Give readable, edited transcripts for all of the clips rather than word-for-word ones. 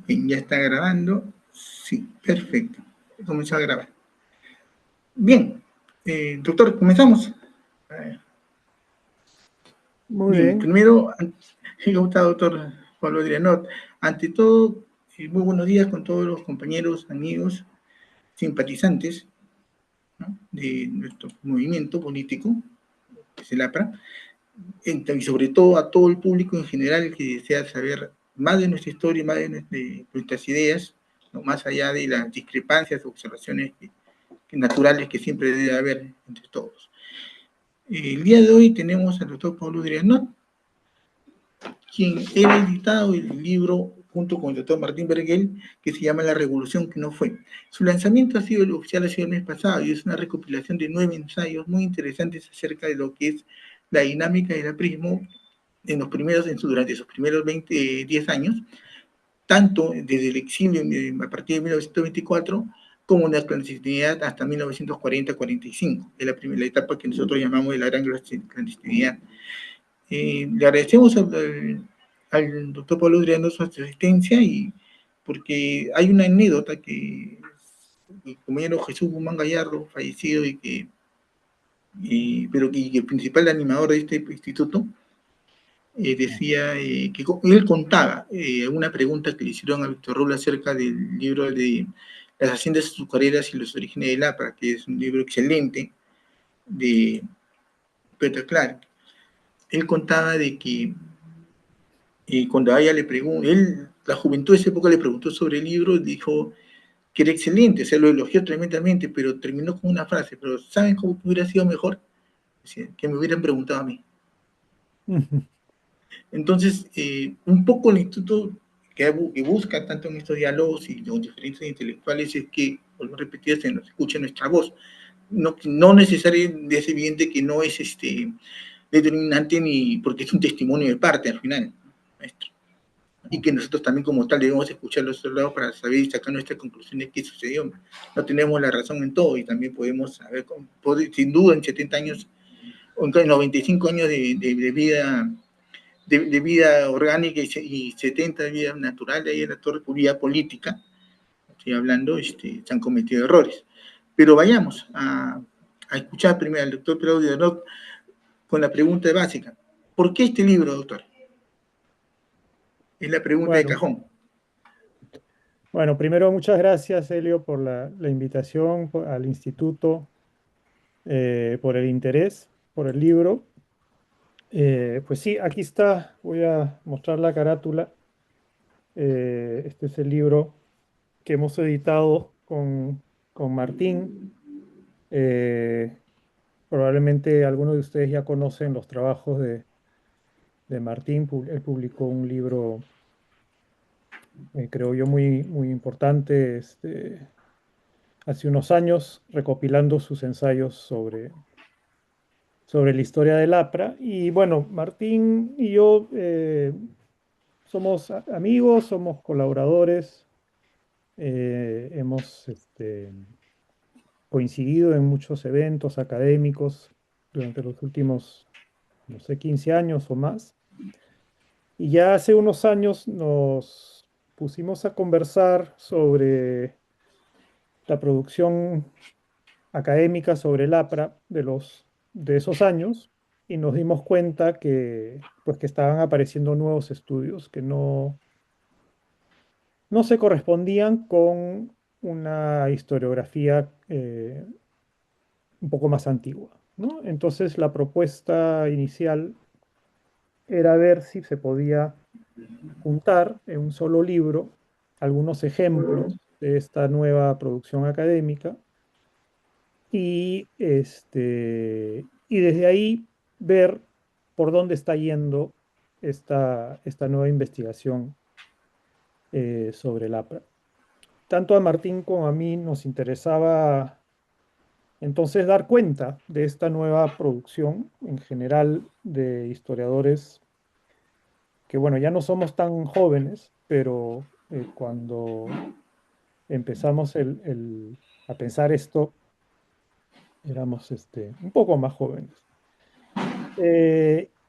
Bien, ya está grabando. Sí, perfecto. Comenzó a grabar. Bien, doctor, comenzamos. Muy Bien, bien. primero, ¿cómo está, doctor Pablo Adrianot? Ante todo, muy buenos días con todos los compañeros, amigos, simpatizantes, ¿no?, de nuestro movimiento político, que es el APRA, y sobre todo a todo el público en general que desea saber más de nuestra historia, más de nuestras ideas, ¿no?, más allá de las discrepancias o observaciones naturales que siempre debe haber entre todos. El día de hoy tenemos al doctor Pablo Adrianot, quien ha editado el libro junto con el doctor Martín Berguel, que se llama La Revolución que no fue. Su lanzamiento ha sido el oficial, ha sido el mes pasado, y es una recopilación de 9 ensayos muy interesantes acerca de lo que es la dinámica del aprismo durante sus primeros 10 años, tanto desde el exilio a partir de 1924, como la clandestinidad hasta 1940-45, de la etapa que nosotros llamamos de la gran clandestinidad. Le agradecemos al doctor Pablo Adriano su asistencia, y porque hay una anécdota que el compañero Jesús Guzmán Gallardo, fallecido, pero que el principal animador de este instituto, decía que él contaba una pregunta que le hicieron a Víctor Robles acerca del libro de Las haciendas azucareras y los orígenes del APRA, que es un libro excelente de Peter Clark. Él contaba de que cuando a ella le preguntó, la juventud de esa época le preguntó sobre el libro, dijo que era excelente, se lo elogió tremendamente, pero terminó con una frase: pero ¿saben cómo hubiera sido mejor? Decía, que me hubieran preguntado a mí. Entonces, un poco el instituto que busca tanto en estos diálogos y los diferentes intelectuales es que, vuelvo a repetir, se nos escuche nuestra voz. No necesariamente es evidente que no es determinante, ni porque es un testimonio de parte al final, maestro. Y que nosotros también como tal debemos escuchar a los otros lados para saber y sacar nuestras conclusiones de qué sucedió. No tenemos la razón en todo y también podemos saber, sin duda, en 70 años o en 95 años de vida vida orgánica y 70 de vida natural, de ahí en la vida política, estoy hablando, se han cometido errores. Pero vayamos a escuchar primero al doctor Claudio Rock con la pregunta básica. ¿Por qué este libro, doctor? Es la pregunta de Bueno, cajón. bueno, primero muchas gracias, Helio, por la invitación al instituto, por el interés, por el libro. Pues sí, aquí está, voy a mostrar la carátula. Este es el libro que hemos editado con Martín. Eh, Probablemente algunos de ustedes ya conocen los trabajos de Martín. Él publicó un libro, creo yo, muy, muy importante, hace unos años, recopilando sus ensayos sobre la historia del APRA. Y bueno, Martín y yo somos amigos, somos colaboradores, hemos coincidido en muchos eventos académicos durante los últimos, no sé, 15 años o más. Y ya hace unos años nos pusimos a conversar sobre la producción académica sobre el APRA de esos años, y nos dimos cuenta pues, que estaban apareciendo nuevos estudios que no se correspondían con una historiografía un poco más antigua, ¿no? Entonces la propuesta inicial era ver si se podía juntar en un solo libro algunos ejemplos de esta nueva producción académica, y desde ahí ver por dónde está yendo esta nueva investigación sobre el APRA. Tanto a Martín como a mí nos interesaba entonces dar cuenta de esta nueva producción en general de historiadores que, bueno, ya no somos tan jóvenes, pero cuando empezamos a pensar esto, éramos un poco más jóvenes.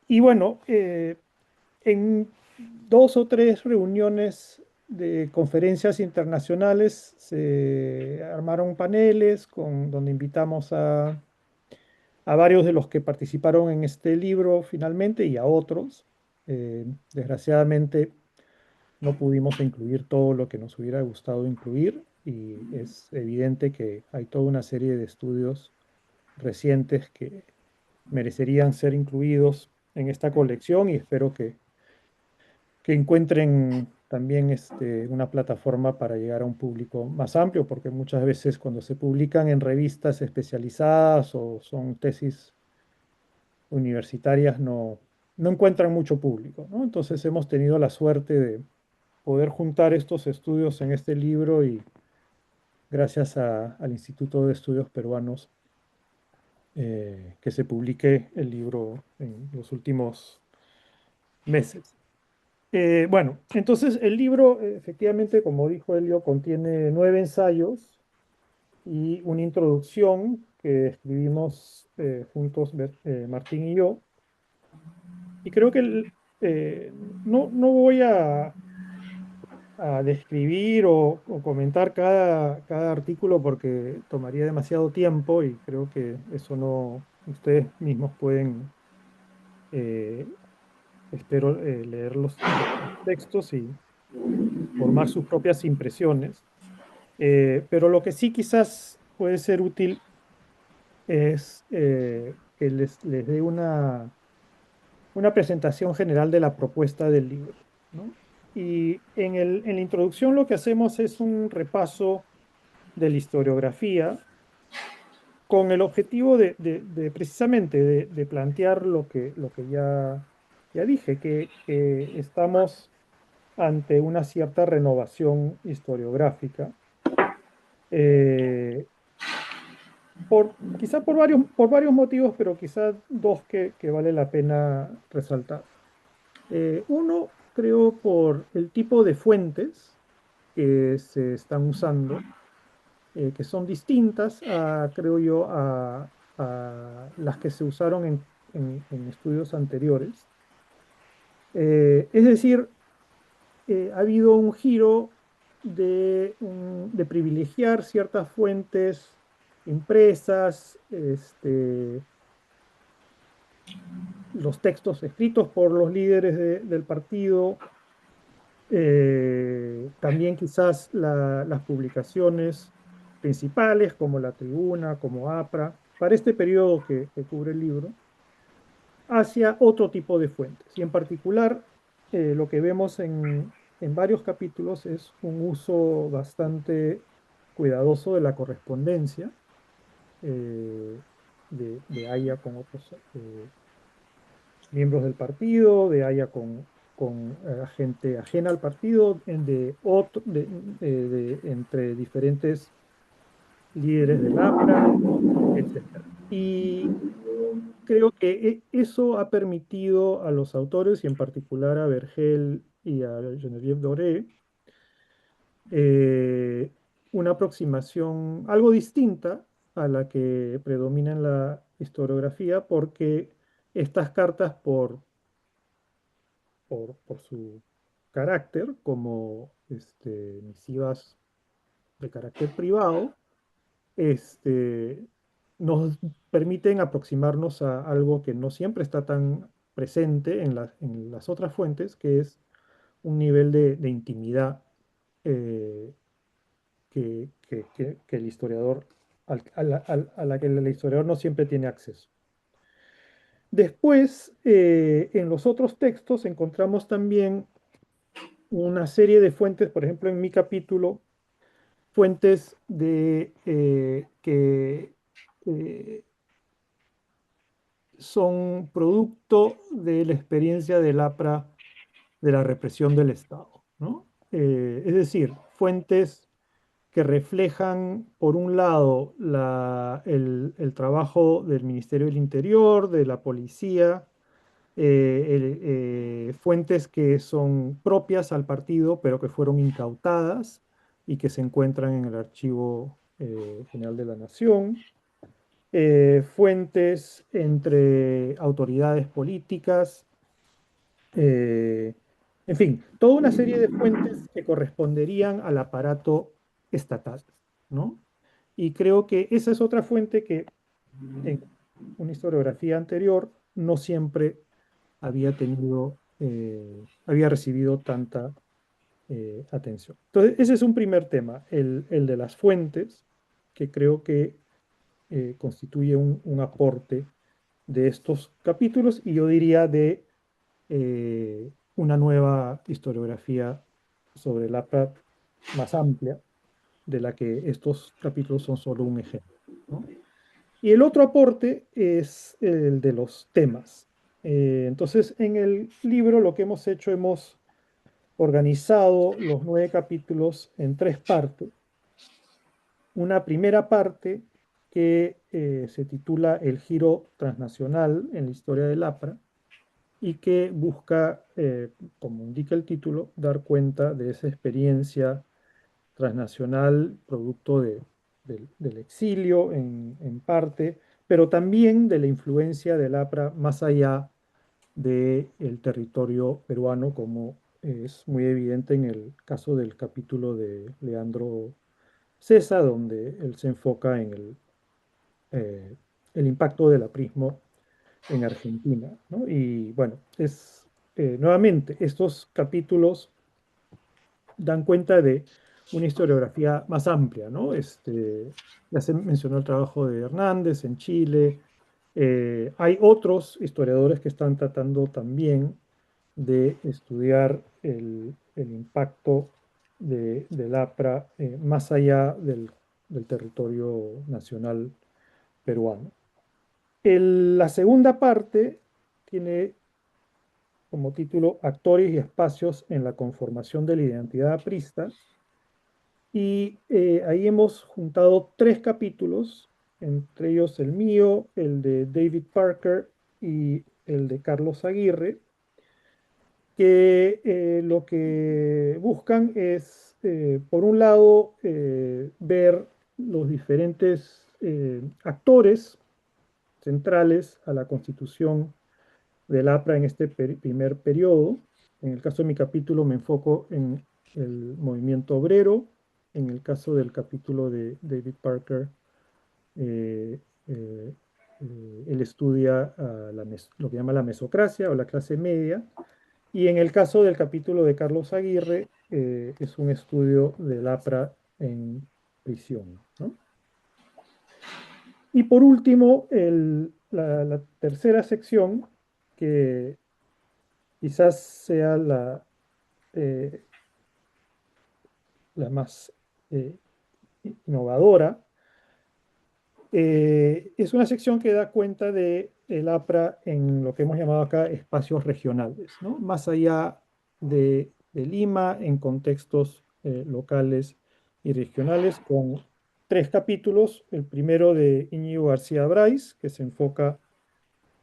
Y bueno, en dos o tres reuniones de conferencias internacionales se armaron paneles donde invitamos a varios de los que participaron en este libro finalmente y a otros. Desgraciadamente no pudimos incluir todo lo que nos hubiera gustado incluir y es evidente que hay toda una serie de estudios recientes que merecerían ser incluidos en esta colección y espero que encuentren también una plataforma para llegar a un público más amplio, porque muchas veces cuando se publican en revistas especializadas o son tesis universitarias no encuentran mucho público, ¿no? Entonces hemos tenido la suerte de poder juntar estos estudios en este libro y gracias al Instituto de Estudios Peruanos que se publique el libro en los últimos meses. Bueno, entonces el libro, efectivamente, como dijo Elio, contiene 9 ensayos y una introducción que escribimos juntos, Martín y yo. Y creo que no voy a describir o comentar cada artículo porque tomaría demasiado tiempo y creo que eso no, ustedes mismos pueden, eh, espero, leer los textos y formar sus propias impresiones. Pero lo que sí quizás puede ser útil es que les dé una presentación general de la propuesta del libro, ¿no? Y en la introducción lo que hacemos es un repaso de la historiografía con el objetivo de precisamente de plantear lo que ya dije, que estamos ante una cierta renovación historiográfica, eh, quizá por varios motivos, pero quizá dos que vale la pena resaltar. Uno, creo, por el tipo de fuentes que se están usando, que son distintas, creo yo, a las que se usaron en estudios anteriores. Es decir, ha habido un giro de privilegiar ciertas fuentes impresas, los textos escritos por los líderes del partido, también quizás las publicaciones principales como La Tribuna, como APRA, para este periodo que cubre el libro, hacia otro tipo de fuentes. Y en particular, lo que vemos en varios capítulos es un uso bastante cuidadoso de la correspondencia de Haya con otros miembros del partido, de Haya con gente ajena al partido, entre diferentes líderes del APRA, etc. Y creo que eso ha permitido a los autores, y en particular a Vergel y a Geneviève Doré, eh, una aproximación algo distinta a la que predomina en la historiografía, porque estas cartas, por su carácter, como misivas de carácter privado, este, nos permiten aproximarnos a algo que no siempre está tan presente en las otras fuentes, que es un nivel de intimidad eh, que el historiador, a la que el historiador no siempre tiene acceso. Después, en los otros textos encontramos también una serie de fuentes, por ejemplo, en mi capítulo, fuentes que eh, son producto de la experiencia del APRA de la represión del Estado, ¿no? Es decir, fuentes que reflejan, por un lado, el trabajo del Ministerio del Interior, de la policía, fuentes que son propias al partido, pero que fueron incautadas y que se encuentran en el Archivo General de la Nación, fuentes entre autoridades políticas, eh, En fin, toda una serie de fuentes que corresponderían al aparato estatal, ¿no? Y creo que esa es otra fuente que en una historiografía anterior no siempre había tenido, había recibido tanta atención. Entonces, ese es un primer tema, el de las fuentes, que creo que constituye un aporte de estos capítulos y yo diría de una nueva historiografía sobre la APRA más amplia, de la que estos capítulos son solo un ejemplo, ¿no? Y el otro aporte es el de los temas. Entonces, en el libro lo que hemos hecho, hemos organizado los 9 capítulos en 3 partes. Una primera parte que se titula El giro transnacional en la historia del APRA y que busca, como indica el título, dar cuenta de esa experiencia transnacional producto del exilio en parte, pero también de la influencia del APRA más allá del territorio peruano, como es muy evidente en el caso del capítulo de Leandro César, donde él se enfoca en eh, el impacto del aprismo en Argentina, ¿no? Y bueno, nuevamente, estos capítulos dan cuenta de una historiografía más amplia, ¿no? Ya se mencionó el trabajo de Hernández en Chile. Hay otros historiadores que están tratando también de estudiar el impacto del APRA más allá del territorio nacional peruano. La segunda parte tiene como título Actores y espacios en la conformación de la identidad aprista. Y ahí hemos juntado 3 capítulos, entre ellos el mío, el de David Parker y el de Carlos Aguirre, que lo que buscan es, por un lado, ver los diferentes actores centrales a la constitución del APRA en este primer periodo. En el caso de mi capítulo me enfoco en el movimiento obrero. En el caso del capítulo de David Parker, eh, eh, él estudia lo que llama la mesocracia o la clase media. Y en el caso del capítulo de Carlos Aguirre, es un estudio del APRA en prisión, ¿no? Y por último, la tercera sección, que quizás sea eh, la más eh, innovadora, es una sección que da cuenta de el APRA en lo que hemos llamado acá espacios regionales, ¿no? Más allá de Lima, en contextos locales y regionales, con 3 capítulos. El primero de Íñigo García Brais, que se enfoca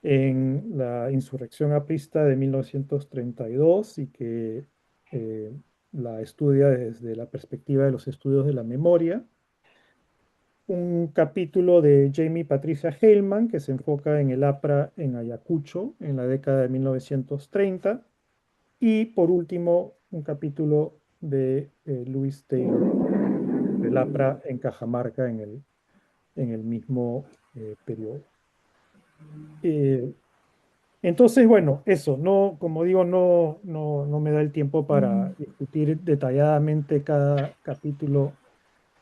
en la insurrección aprista de 1932 y que eh, la estudia desde la perspectiva de los estudios de la memoria. Un capítulo de Jamie Patricia Hellman que se enfoca en el APRA en Ayacucho en la década de 1930. Y por último, un capítulo de Louis Taylor del APRA en Cajamarca en el mismo periodo. Entonces, bueno, eso, no, como digo, no me da el tiempo para discutir detalladamente cada capítulo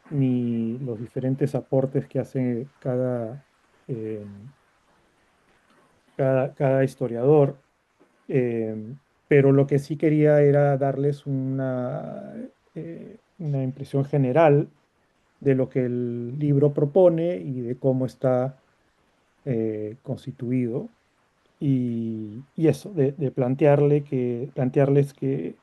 ni los diferentes aportes que hace eh, cada historiador, eh, pero lo que sí quería era darles una impresión general de lo que el libro propone y de cómo está constituido. Y eso, de plantearles que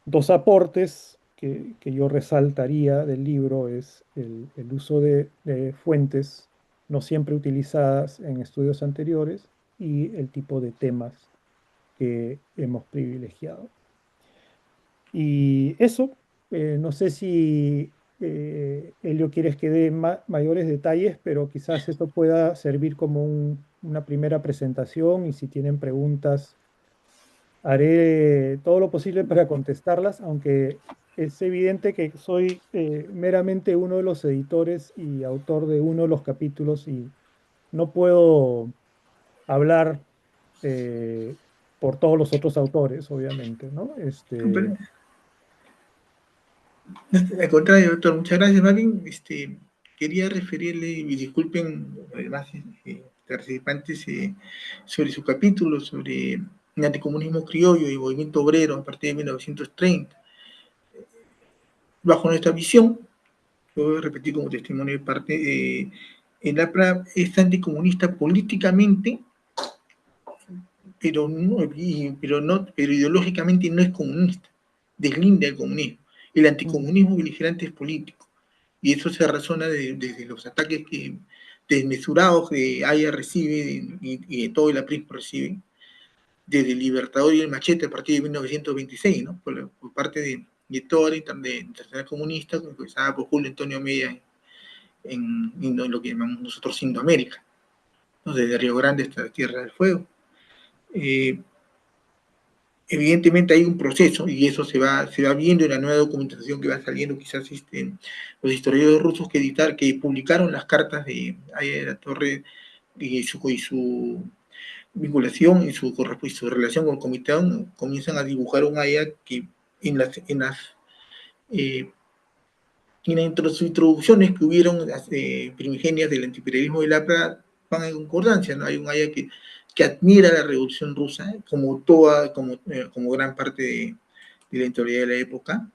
2 aportes que yo resaltaría del libro es el uso de fuentes no siempre utilizadas en estudios anteriores y el tipo de temas que hemos privilegiado. Y eso, no sé si Elio quieres que dé mayores detalles, pero quizás esto pueda servir como una primera presentación y si tienen preguntas, haré todo lo posible para contestarlas, aunque es evidente que soy meramente uno de los editores y autor de uno de los capítulos y no puedo hablar eh, por todos los otros autores, obviamente, ¿no? Pero, al contrario, doctor, muchas gracias. Más bien, quería referirle, y disculpen, además, participantes, sobre su capítulo, sobre el anticomunismo criollo y movimiento obrero a partir de 1930. Bajo nuestra visión, lo voy a repetir como testimonio de parte, el APRA es anticomunista políticamente, pero ideológicamente no es comunista, deslinda el comunismo. El Mm. anticomunismo beligerante es político, y eso se razona desde los ataques que desmesurados que Haya recibe y de todo el aprismo recibe, desde el Libertador y el Machete a partir de 1926, ¿no? Por parte de toda la Internacional Comunista, encabezada por Julio Antonio Media en lo que llamamos nosotros Indoamérica, ¿no? Desde Río Grande hasta la Tierra del Fuego. Eh, Evidentemente hay un proceso y eso se va viendo en la nueva documentación que va saliendo, quizás los historiadores rusos que publicaron las cartas de la Torre y su vinculación y su relación con el Comité comienzan a dibujar un Aya que en las, en las, eh, en las introducciones que hubieron primigenias del antiimperialismo de Lapra van en concordancia, ¿no? Hay un Aya que admira la revolución rusa como gran parte de la historia de la época,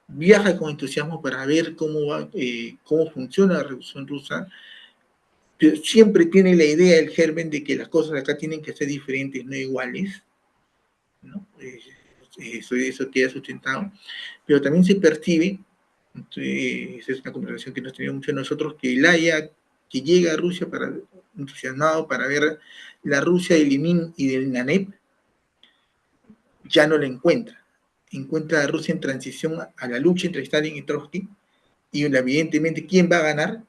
viaja con entusiasmo para ver cómo funciona la revolución rusa, pero siempre tiene la idea, el germen de que las cosas acá tienen que ser diferentes, no iguales, ¿no? Eso queda sustentado, pero también se percibe, esa es una conversación que nos tenemos mucho nosotros, que el Haya que llega a Rusia entusiasmado para ver la Rusia de Lenin y del Nanep, ya no la encuentra a Rusia en transición a la lucha entre Stalin y Trotsky, y evidentemente quién va a ganar,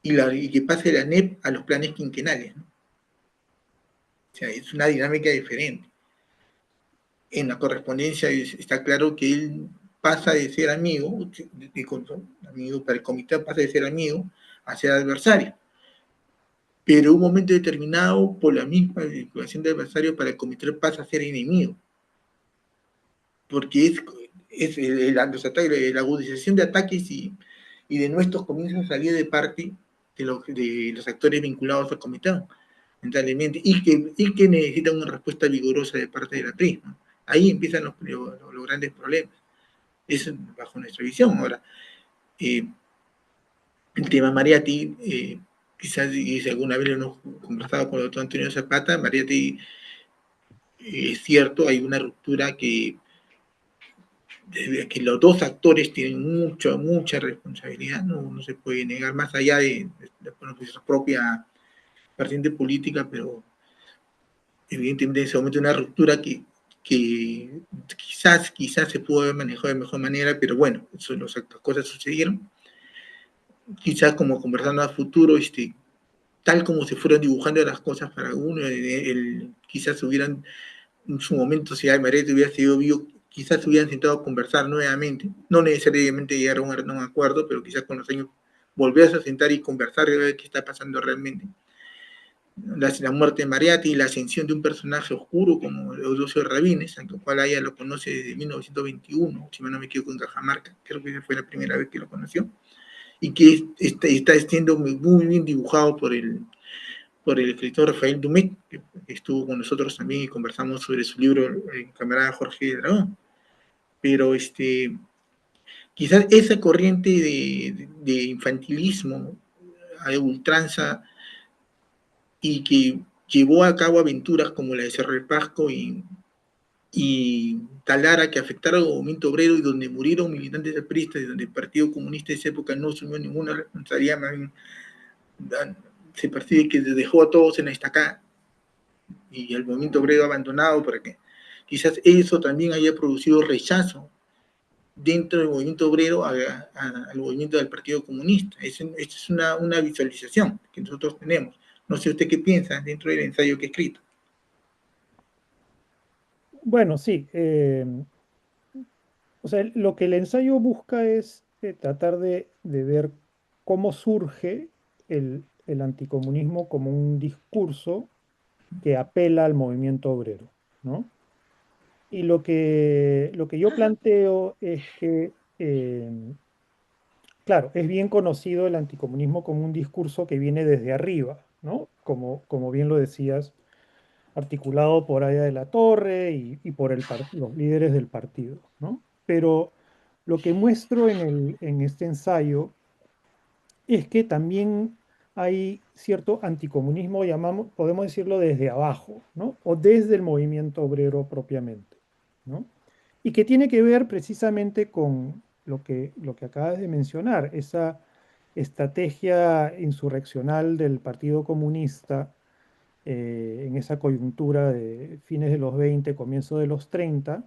y que pase la NEP a los planes quinquenales, ¿no? O sea, es una dinámica diferente. En la correspondencia está claro que él pasa de ser amigo para el comité, pasa de ser amigo a ser adversario. Pero en un momento determinado, por la misma vinculación de adversario, para el comité pasa a ser enemigo. Porque la agudización de ataques y de nuestros comienzan a salir de parte de los actores vinculados al comité, lamentablemente, y que necesitan una respuesta vigorosa de parte de la PRI, ¿no? Ahí empiezan los grandes problemas. Eso bajo nuestra visión. Ahora, el tema Mariatti, quizás, y si alguna vez lo hemos conversado con el doctor Antonio Zapata, Mariatti, es cierto, hay una ruptura que los dos actores tienen mucha responsabilidad, no se puede negar, más allá de su propia vertiente política, pero evidentemente en ese momento una ruptura que quizás se pudo haber manejado de mejor manera, pero bueno, las cosas sucedieron. Quizás como conversando a futuro, tal como se fueron dibujando las cosas para uno, quizás hubieran, en su momento, si Almaret hubiera sido vivo, quizás se hubieran sentado a conversar nuevamente, no necesariamente llegar a un acuerdo, pero quizás con los años volverse a sentar y conversar y ver qué está pasando realmente. La muerte de Mariatti y la ascensión de un personaje oscuro como Eudosio Rabines, al cual ella lo conoce desde 1921, si no me equivoco, en Cajamarca, creo que esa fue la primera vez que lo conoció, y que está siendo muy bien dibujado por el escritor Rafael Dumet, que estuvo con nosotros también y conversamos sobre su libro, el camarada Jorge de Dragón. Pero quizás esa corriente de infantilismo a ultranza y que llevó a cabo aventuras como la de Cerro del Pasco y Talara, que afectaron al movimiento obrero y donde murieron militantes apristas y donde el Partido Comunista de esa época no asumió ninguna responsabilidad, más bien se percibe que dejó a todos en la estacada y el movimiento obrero abandonado, porque quizás eso también haya producido rechazo dentro del movimiento obrero al movimiento del Partido Comunista. Esa es una visualización que nosotros tenemos. No sé usted qué piensa dentro del ensayo que he escrito. Bueno, sí. O sea, lo que el ensayo busca es tratar de ver cómo surge el anticomunismo como un discurso que apela al movimiento obrero, ¿no? Y lo que yo planteo es que, claro, es bien conocido el anticomunismo como un discurso que viene desde arriba, ¿no? Como bien lo decías, articulado por Aya de la Torre y por los líderes del partido, ¿no? Pero lo que muestro en este ensayo es que también hay cierto anticomunismo, podemos decirlo desde abajo, ¿no? O desde el movimiento obrero propiamente, ¿no? Y que tiene que ver precisamente con lo que acabas de mencionar, esa estrategia insurreccional del Partido Comunista en esa coyuntura de fines de los 20, comienzo de los 30,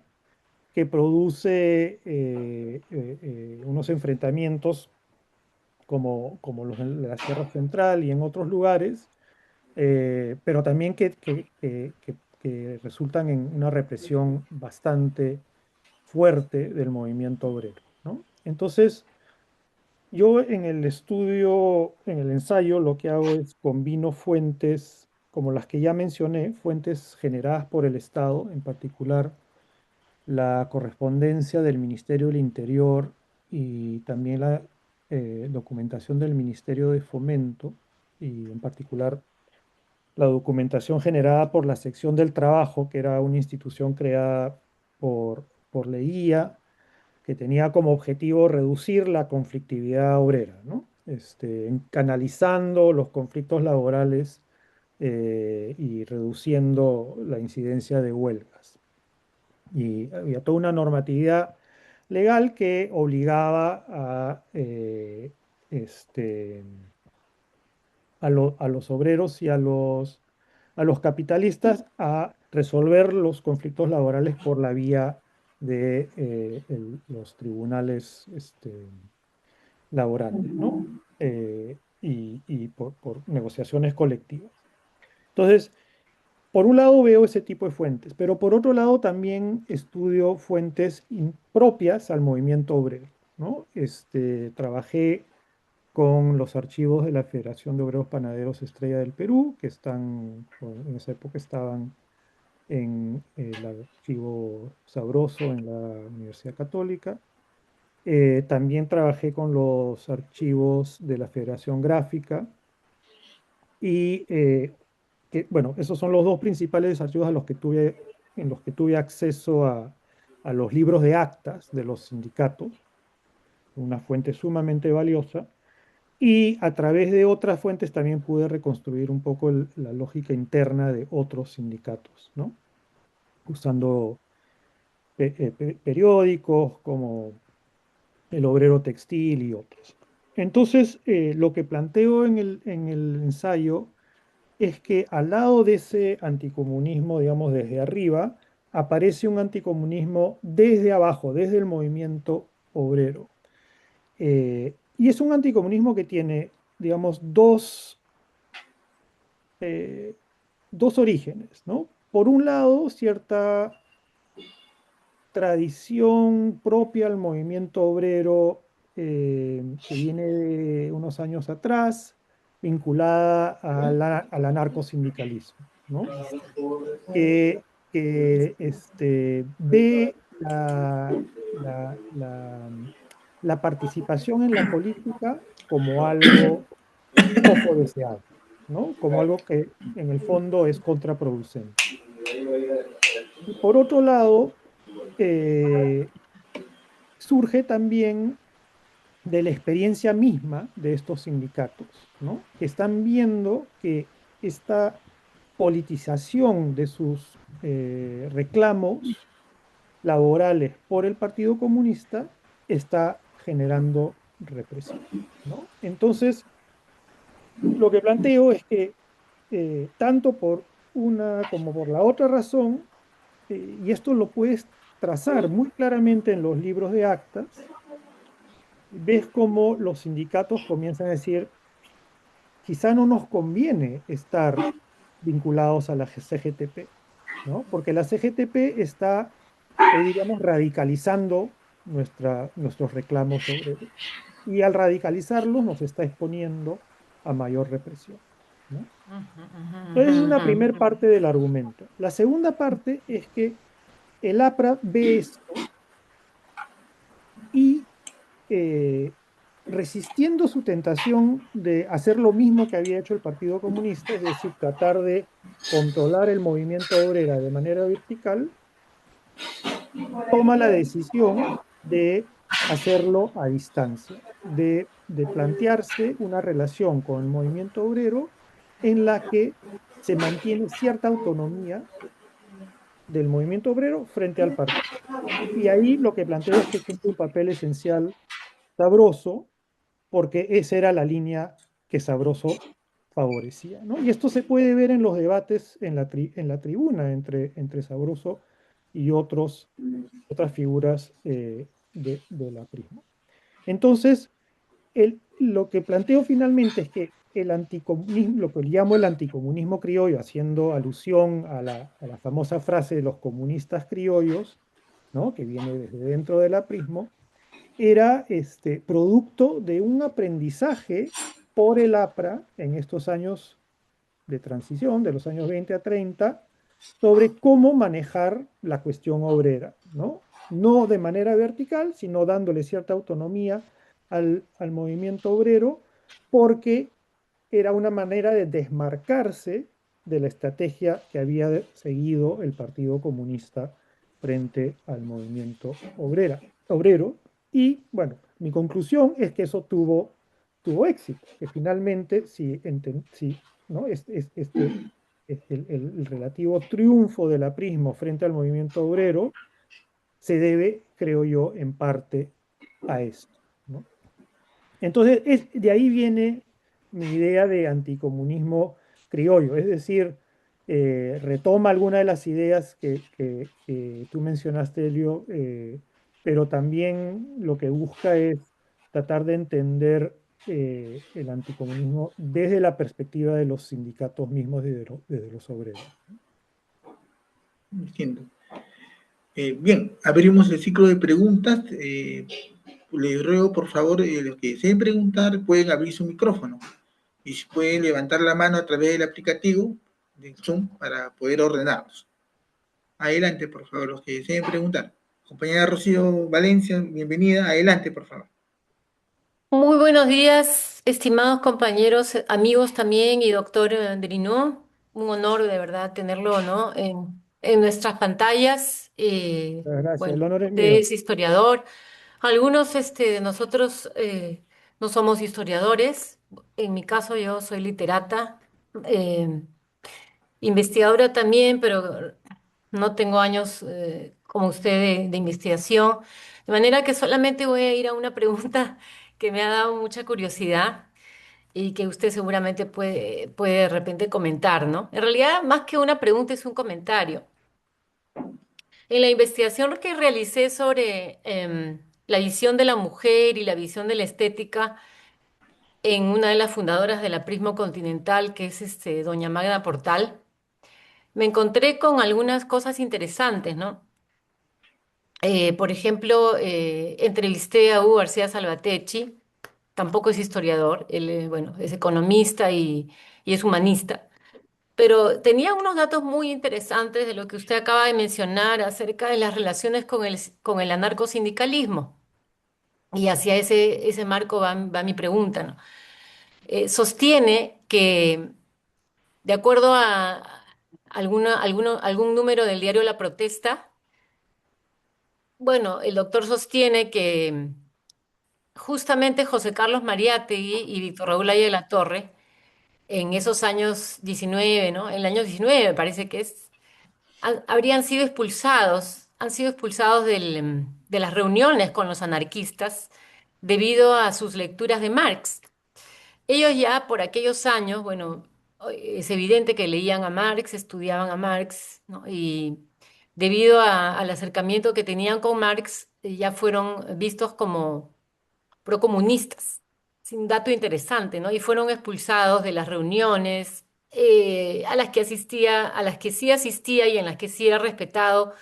que produce unos enfrentamientos como los de la Sierra Central y en otros lugares, pero también que resultan en una represión bastante fuerte del movimiento obrero, ¿no? Entonces, yo en el estudio, en el ensayo, lo que hago es combino fuentes como las que ya mencioné, fuentes generadas por el Estado, en particular la correspondencia del Ministerio del Interior y también la documentación del Ministerio de Fomento, y en particular la documentación generada por la Sección del Trabajo, que era una institución creada por Leguía, que tenía como objetivo reducir la conflictividad obrera, ¿no? Canalizando los conflictos laborales y reduciendo la incidencia de huelgas. Y había toda una normatividad legal que obligaba este, a los obreros y a los capitalistas a resolver los conflictos laborales por la vía de los tribunales laborales, ¿no? Y por negociaciones colectivas. Entonces, por un lado veo ese tipo de fuentes, pero por otro lado también estudio fuentes propias al movimiento obrero, ¿no? Trabajé con los archivos de la Federación de Obreros Panaderos Estrella del Perú, que en esa época estaban en el archivo Sabroso en la Universidad Católica. También trabajé con los archivos de la Federación Gráfica y bueno, esos son los dos principales archivos en los que tuve acceso a los libros de actas de los sindicatos, una fuente sumamente valiosa. Y a través de otras fuentes también pude reconstruir un poco la lógica interna de otros sindicatos, ¿no? Usando periódicos como El Obrero Textil y otros. Entonces, lo que planteo en el ensayo es que al lado de ese anticomunismo, digamos, desde arriba, aparece un anticomunismo desde abajo, desde el movimiento obrero. Y es un anticomunismo que tiene, digamos, dos orígenes, ¿no? Por un lado, cierta tradición propia al movimiento obrero que viene de unos años atrás, vinculada al anarcosindicalismo, ¿no? Que ve la participación en la política como algo poco deseado, ¿no? Como algo que en el fondo es contraproducente. Y por otro lado, eh, surge también de la experiencia misma de estos sindicatos, ¿no? Que están viendo que esta politización de sus reclamos laborales por el Partido Comunista está generando represión, ¿no? Entonces, lo que planteo es que tanto por una como por la otra razón, y esto lo puedes trazar muy claramente en los libros de actas, ves cómo los sindicatos comienzan a decir, quizá no nos conviene estar vinculados a la CGTP, ¿no? Porque la CGTP está, hoy diríamos, radicalizando nuestros reclamos sobre ello. Y al radicalizarlos nos está exponiendo a mayor represión, ¿no? Ujú, ujú, Entonces, es ujú, una primera ujú. parte del argumento. La segunda parte es que el APRA ve esto y eh, resistiendo su tentación de hacer lo mismo que había hecho el Partido Comunista, es decir, tratar de controlar el movimiento obrero de manera vertical, toma la decisión de hacerlo a distancia, de plantearse una relación con el movimiento obrero en la que se mantiene cierta autonomía del movimiento obrero frente al partido. Y ahí lo que plantea es que cumple un papel esencial Sabroso, porque esa era la línea que Sabroso favorecía, ¿no? Y esto se puede ver en los debates en la tribuna entre Sabroso y otras figuras de la Prisma. Entonces, lo que planteo finalmente es que el anticomunismo, lo que llamo el anticomunismo criollo, haciendo alusión a la famosa frase de los comunistas criollos, ¿no? Que viene desde dentro del aprismo, era producto de un aprendizaje por el APRA en estos años de transición, de los años 20 a 30, sobre cómo manejar la cuestión obrera, ¿no? No de manera vertical, sino dándole cierta autonomía al movimiento obrero, porque era una manera de desmarcarse de la estrategia que había seguido el Partido Comunista frente al movimiento obrero. Y bueno, mi conclusión es que eso tuvo éxito, que finalmente, si ¿no? El relativo triunfo del aprismo frente al movimiento obrero se debe, creo yo, en parte a esto, ¿no? Entonces, de ahí viene mi idea de anticomunismo criollo, es decir, retoma algunas de las ideas que tú mencionaste, Elio, pero también lo que busca es tratar de entender el anticomunismo desde la perspectiva de los sindicatos mismos y desde los obreros. Entiendo. Bien, abrimos el ciclo de preguntas. Les ruego, por favor, los que deseen preguntar pueden abrir su micrófono y si pueden levantar la mano a través del aplicativo de Zoom para poder ordenarlos. Adelante, por favor, los que deseen preguntar. Compañera Rocío Valencia, bienvenida. Adelante, por favor. Muy buenos días, estimados compañeros, amigos también y doctor Andrino. Un honor de verdad tenerlo, ¿no? En nuestras pantallas. Gracias, Bueno, el honor es usted mío. es historiador. Algunos de nosotros no somos historiadores. En mi caso, yo soy literata, eh, investigadora también, pero no tengo años como usted de investigación. De manera que solamente voy a ir a una pregunta que me ha dado mucha curiosidad y que usted seguramente puede de repente comentar, ¿no? En realidad, más que una pregunta, es un comentario. En la investigación que realicé sobre la visión de la mujer y la visión de la estética en una de las fundadoras de la Prisma Continental, que es doña Magda Portal, me encontré con algunas cosas interesantes, ¿no? Por ejemplo, entrevisté a Hugo García Salvatecchi, tampoco es historiador, él, bueno, es economista y es humanista, pero tenía unos datos muy interesantes de lo que usted acaba de mencionar acerca de las relaciones con el anarcosindicalismo. Y hacia ese marco va mi pregunta, ¿no? Sostiene que, de acuerdo a algún número del diario La Protesta, bueno, el doctor sostiene que justamente José Carlos Mariátegui y Víctor Raúl Aya de la Torre, en esos años 19, ¿no? En el año 19 me parece que es, habrían sido expulsados, han sido expulsados de las reuniones con los anarquistas debido a sus lecturas de Marx. Ellos ya por aquellos años, bueno, es evidente que leían a Marx, estudiaban a Marx, ¿no? Y debido al acercamiento que tenían con Marx, ya fueron vistos como procomunistas. Es un dato interesante, ¿no? Y fueron expulsados de las reuniones. a las que sí asistía y en las que sí era respetado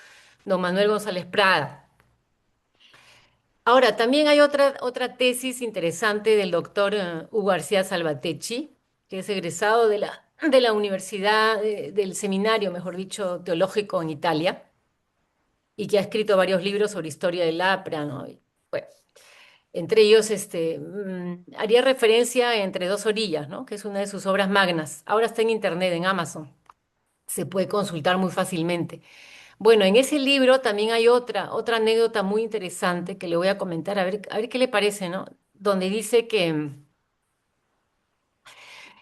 don Manuel González Prada. Ahora, también hay otra tesis interesante del doctor Hugo García Salvatecchi, que es egresado de la universidad, del seminario, mejor dicho, teológico en Italia, y que ha escrito varios libros sobre historia del APRA, ¿no? Y, bueno, entre ellos, haría referencia Entre dos orillas, ¿no? Que es una de sus obras magnas. Ahora está en internet, en Amazon. Se puede consultar muy fácilmente. Bueno, en ese libro también hay otra anécdota muy interesante que le voy a comentar, a ver qué le parece, ¿no? Donde dice que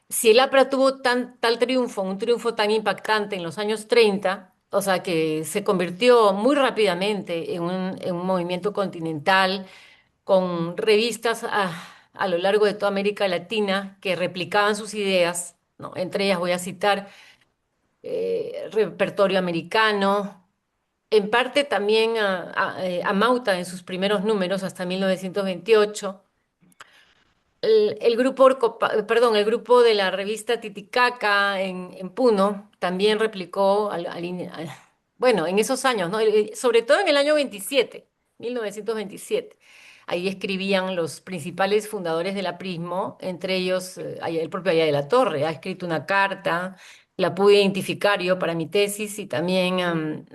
si el APRA tuvo tal triunfo, un triunfo tan impactante en los años 30, o sea, que se convirtió muy rápidamente en un movimiento continental, con revistas a lo largo de toda América Latina que replicaban sus ideas, ¿no? Entre ellas voy a citar Repertorio Americano, en parte también a Mauta en sus primeros números hasta 1928. El grupo el grupo de la revista Titicaca en Puno también replicó, bueno, en esos años, ¿no? Sobre todo en el año 27, 1927. Ahí escribían los principales fundadores del aprismo, entre ellos el propio Aya de la Torre. Ha escrito una carta, la pude identificar yo para mi tesis, y también,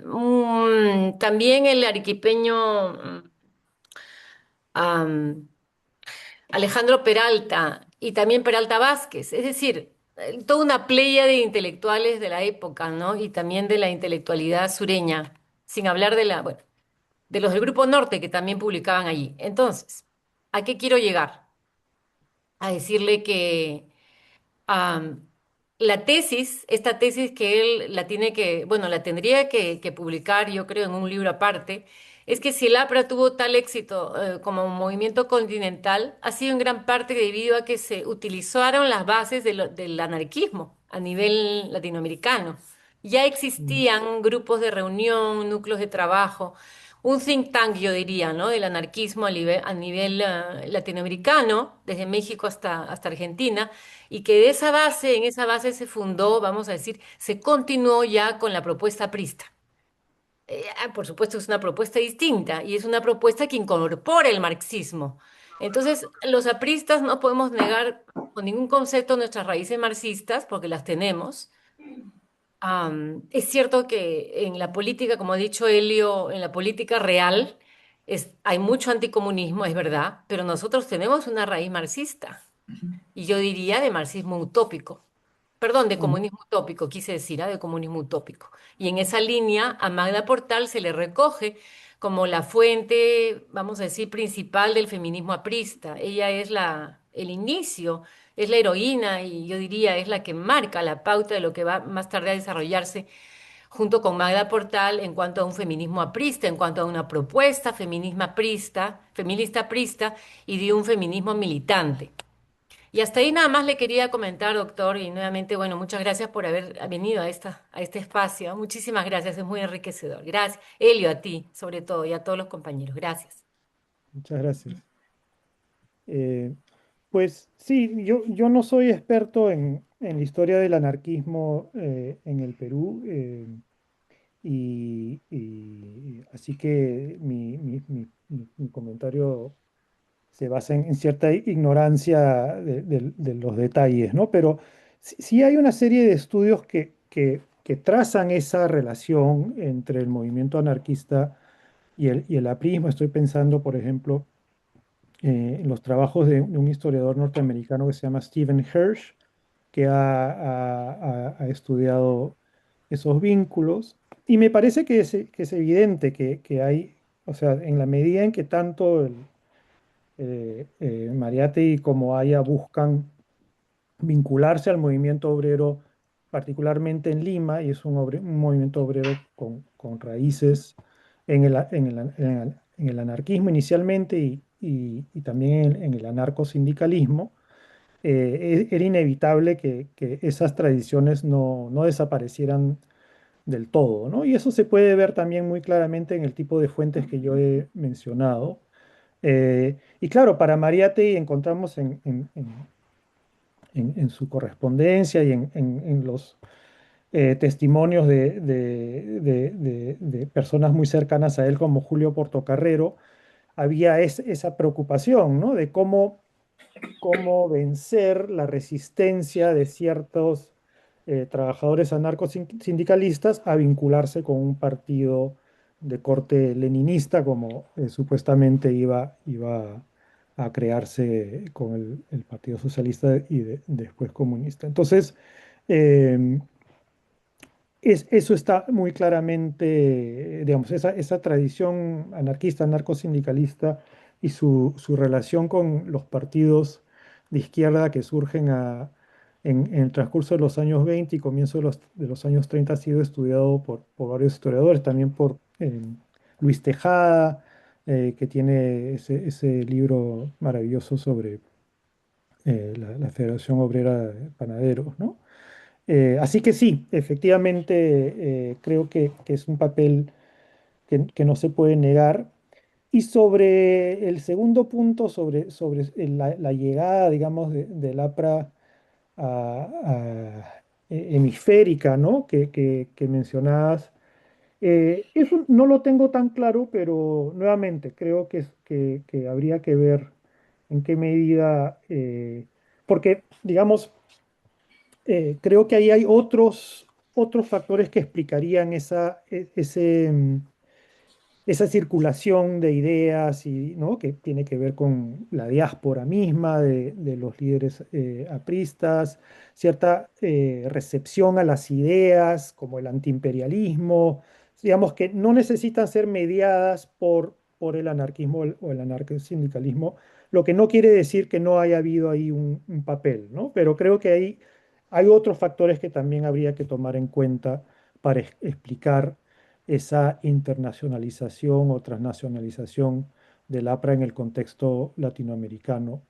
también el arequipeño Alejandro Peralta y también Peralta Vázquez, es decir, toda una playa de intelectuales de la época, ¿no? Y también de la intelectualidad sureña, sin hablar bueno, de los del Grupo Norte que también publicaban allí. Entonces, ¿a qué quiero llegar? A decirle que am, esta tesis que él la tiene bueno, la tendría que publicar, yo creo, en un libro aparte, es que si el APRA tuvo tal éxito como movimiento continental, ha sido en gran parte debido a que se utilizaron las bases del anarquismo a nivel latinoamericano. Ya Mm. existían grupos de reunión, núcleos de trabajo, un think tank, yo diría, ¿no? Del anarquismo a nivel latinoamericano, desde México hasta Argentina, y que en esa base se fundó, vamos a decir, se continuó ya con la propuesta aprista. Por supuesto es una propuesta distinta y es una propuesta que incorpora el marxismo. Entonces, los apristas no podemos negar con ningún concepto nuestras raíces marxistas, porque las tenemos. Es cierto que en la política, como ha dicho Helio, en la política real hay mucho anticomunismo, es verdad, pero nosotros tenemos una raíz marxista, y yo diría de marxismo utópico. Perdón, de Mm. comunismo utópico, quise decir, de comunismo utópico. Y en esa línea a Magda Portal se le recoge como la fuente, vamos a decir, principal del feminismo aprista. Ella es el inicio, es la heroína, y yo diría es la que marca la pauta de lo que va más tarde a desarrollarse junto con Magda Portal en cuanto a un feminismo aprista, en cuanto a una propuesta feminista aprista y de un feminismo militante. Y hasta ahí nada más le quería comentar, doctor, y nuevamente, bueno, muchas gracias por haber venido a este espacio. Muchísimas gracias, es muy enriquecedor. Gracias, Elio, a ti, sobre todo, y a todos los compañeros. Gracias. Muchas gracias. Eh, pues sí, yo no soy experto en la historia del anarquismo en el Perú, y así que mi comentario se basa en cierta ignorancia de los detalles, ¿no? Pero sí hay una serie de estudios que trazan esa relación entre el movimiento anarquista y el aprismo. Estoy pensando, por ejemplo, en los trabajos de un historiador norteamericano que se llama Stephen Hirsch, que ha estudiado esos vínculos. Y me parece que es evidente que hay, o sea, en la medida en que tanto Mariátegui como Aya buscan vincularse al movimiento obrero, particularmente en Lima, y es un movimiento obrero con raíces en el anarquismo inicialmente y también en el anarcosindicalismo. Era inevitable que esas tradiciones no desaparecieran del todo, ¿no? Y eso se puede ver también muy claramente en el tipo de fuentes que yo he mencionado. Y claro, para Mariátegui encontramos en su correspondencia y en los testimonios de personas muy cercanas a él, como Julio Portocarrero, había esa preocupación, ¿no? De cómo vencer la resistencia de ciertos trabajadores anarcosindicalistas a vincularse con un partido de corte leninista, como supuestamente iba a crearse con el Partido Socialista y después comunista. Entonces, eh, eso está muy claramente, digamos, esa tradición anarquista, anarcosindicalista y su relación con los partidos de izquierda que surgen en el transcurso de los años 20 y comienzo de los años 30 ha sido estudiado por varios historiadores, también por Luis Tejada, que tiene ese libro maravilloso sobre la Federación Obrera de Panaderos, ¿no? Así que sí, efectivamente, creo que es un papel que no se puede negar. Y sobre el segundo punto, sobre la llegada, digamos, del APRA hemisférica, ¿no? Que mencionabas, eso no lo tengo tan claro, pero nuevamente creo que habría que ver en qué medida, porque, digamos, creo que ahí hay otros factores que explicarían esa circulación de ideas y, ¿no? Que tiene que ver con la diáspora misma de los líderes apristas, cierta recepción a las ideas como el antiimperialismo, digamos que no necesitan ser mediadas por el anarquismo o el anarcosindicalismo, lo que no quiere decir que no haya habido ahí un papel, ¿no? Pero creo que hay otros factores que también habría que tomar en cuenta para explicar esa internacionalización o transnacionalización del APRA en el contexto latinoamericano.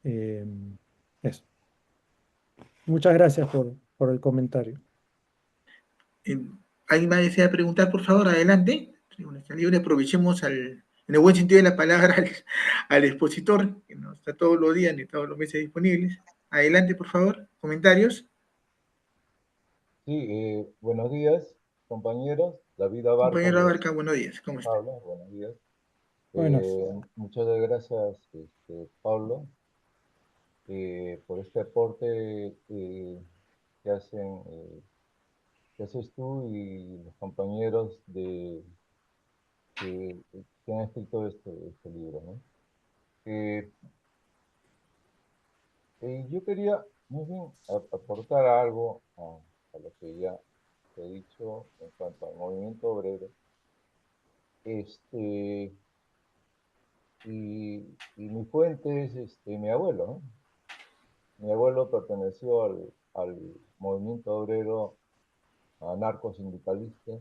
Eh, Eso. Muchas gracias por el comentario. Eh, ¿Alguien más desea preguntar, por favor? Adelante. Tribuna está libre. Aprovechemos en el buen sentido de la palabra al expositor, que no está todos los días ni todos los meses disponibles. Adelante, por favor. Comentarios. Sí, buenos días, compañeros. David Abarca, Compañero yo, Abarca, buenos días. ¿Cómo está? Pablo, buenos días. Buenas. Muchas gracias, Pablo, por este aporte que hacen, que haces tú y los compañeros que han escrito este libro, ¿no? Eh, yo quería más bien aportar algo a lo que ya he dicho en cuanto al movimiento obrero. Este, y mi fuente es mi abuelo, ¿no? Mi abuelo perteneció al movimiento obrero anarcosindicalista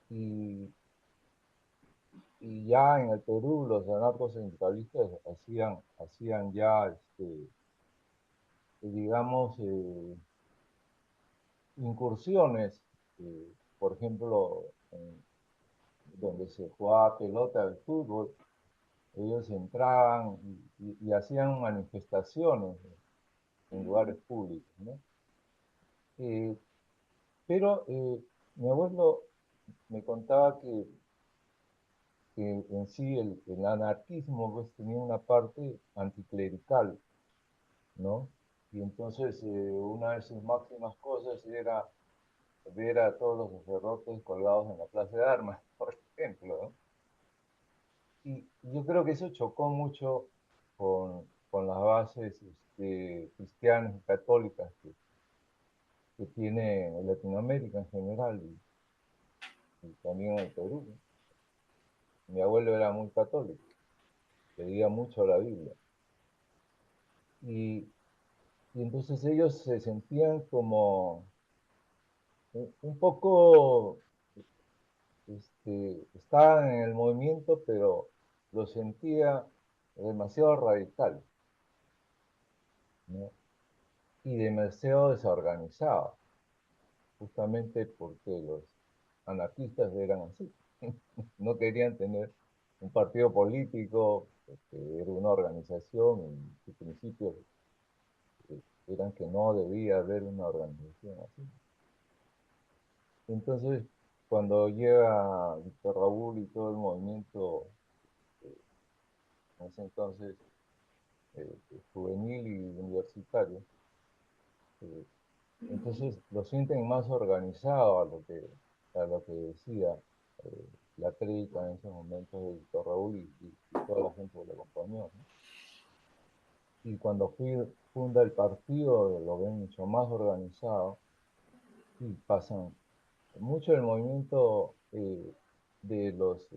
y, y ya en el Perú los anarcosindicalistas hacían ya, digamos, incursiones, por ejemplo, donde se jugaba pelota, el fútbol, ellos entraban y hacían manifestaciones en lugares públicos, ¿no? Eh, pero mi abuelo me contaba que en sí el anarquismo pues tenía una parte anticlerical, ¿no? Y entonces una de sus máximas cosas era ver a todos los sacerdotes colgados en la Plaza de Armas, por ejemplo, ¿no? Y yo creo que eso chocó mucho con las bases cristianas y católicas que tiene Latinoamérica en general y también en el Perú, ¿no? Mi abuelo era muy católico, leía mucho la Biblia. Y, y entonces ellos se sentían como un poco, estaban en el movimiento, pero lo sentía demasiado radical, ¿no? Y demasiado desorganizado, justamente porque los anarquistas eran así. No querían tener un partido político, era una organización, en sus principios eran que no debía haber una organización así. Entonces, cuando llega Víctor Raúl y todo el movimiento, en ese entonces, juvenil y universitario, eh, entonces lo sienten más organizado a lo que decía la crítica en esos momentos de Víctor Raúl y toda la gente que lo acompañó, ¿no? Y cuando funda el partido, lo ven mucho más organizado y pasan mucho del movimiento de los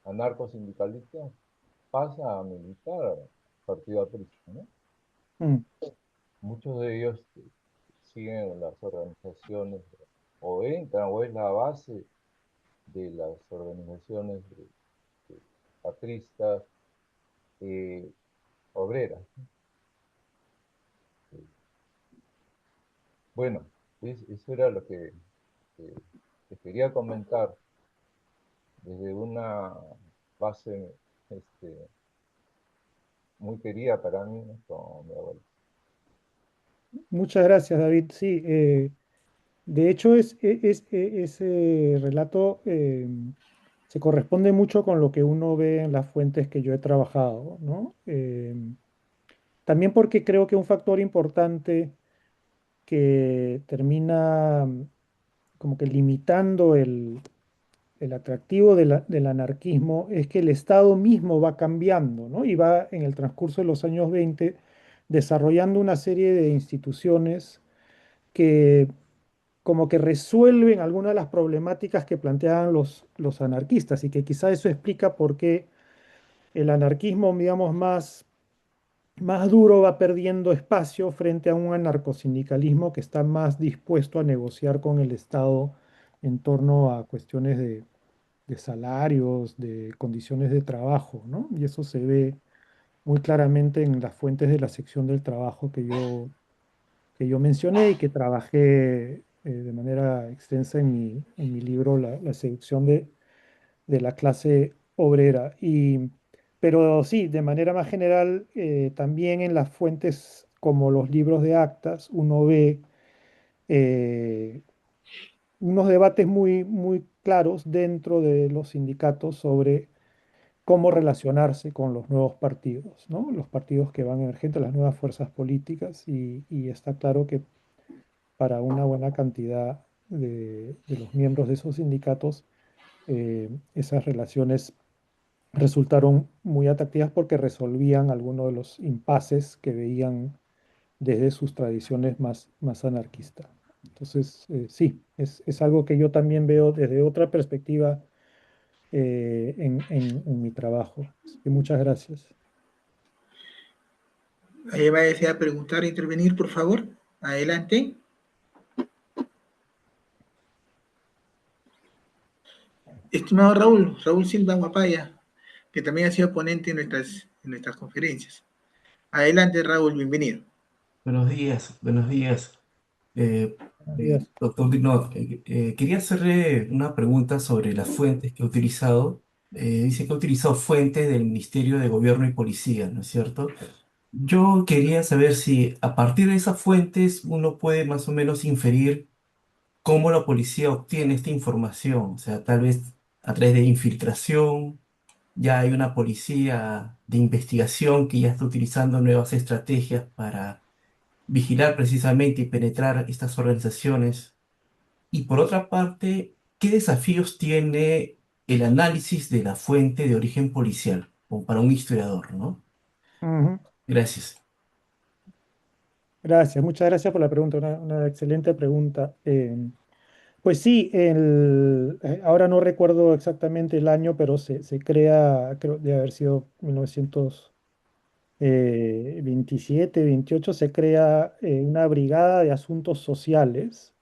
anarcosindicalistas pasa a militar al partido aprista, ¿no? Mm. Muchos de ellos siguen las organizaciones o entran o es la base de las organizaciones apristas obreras. Bueno, eso era lo que quería comentar desde una base muy querida para mí, ¿no? Como mi abuelo. Muchas gracias, David. Sí, de hecho, ese relato se corresponde mucho con lo que uno ve en las fuentes que yo he trabajado, ¿no? También porque creo que un factor importante que termina como que limitando el atractivo del anarquismo es que el Estado mismo va cambiando, ¿no? Y va en el transcurso de los años 20 desarrollando una serie de instituciones que como que resuelven algunas de las problemáticas que planteaban los anarquistas y que quizá eso explica por qué el anarquismo, digamos, más duro va perdiendo espacio frente a un anarcosindicalismo que está más dispuesto a negociar con el Estado en torno a cuestiones de salarios, de condiciones de trabajo, ¿no? Y eso se ve muy claramente en las fuentes de la sección del trabajo que yo mencioné y que trabajé de manera extensa en mi libro La seducción de la clase obrera. Pero sí, de manera más general, también en las fuentes como los libros de actas, uno ve eh, unos debates muy, muy claros dentro de los sindicatos sobre cómo relacionarse con los nuevos partidos, ¿no? Los partidos que van emergentes, las nuevas fuerzas políticas, y está claro que para una buena cantidad de los miembros de esos sindicatos, esas relaciones resultaron muy atractivas porque resolvían algunos de los impases que veían desde sus tradiciones más anarquistas. Entonces, sí, es algo que yo también veo desde otra perspectiva en mi trabajo. Así que muchas gracias. Ahí va a desear preguntar, intervenir, por favor. Adelante. Estimado Raúl, Raúl Silva Guapaya, que también ha sido ponente en nuestras conferencias. Adelante, Raúl, bienvenido. Buenos días, buenos días. Buenos días. Doctor Dinot, quería hacerle una pregunta sobre las fuentes que ha utilizado. Dice que ha utilizado fuentes del Ministerio de Gobierno y Policía, ¿no es cierto? Yo quería saber si a partir de esas fuentes uno puede más o menos inferir cómo la policía obtiene esta información. O sea, tal vez a través de infiltración, ya hay una policía de investigación que ya está utilizando nuevas estrategias para vigilar precisamente y penetrar estas organizaciones. Y por otra parte, ¿qué desafíos tiene el análisis de la fuente de origen policial, como para un historiador, ¿no? Ujú. Gracias. Gracias, muchas gracias por la pregunta, una excelente pregunta. Pues sí, ahora no recuerdo exactamente el año, pero se crea, creo de haber sido 1927, 28, se crea una brigada de asuntos sociales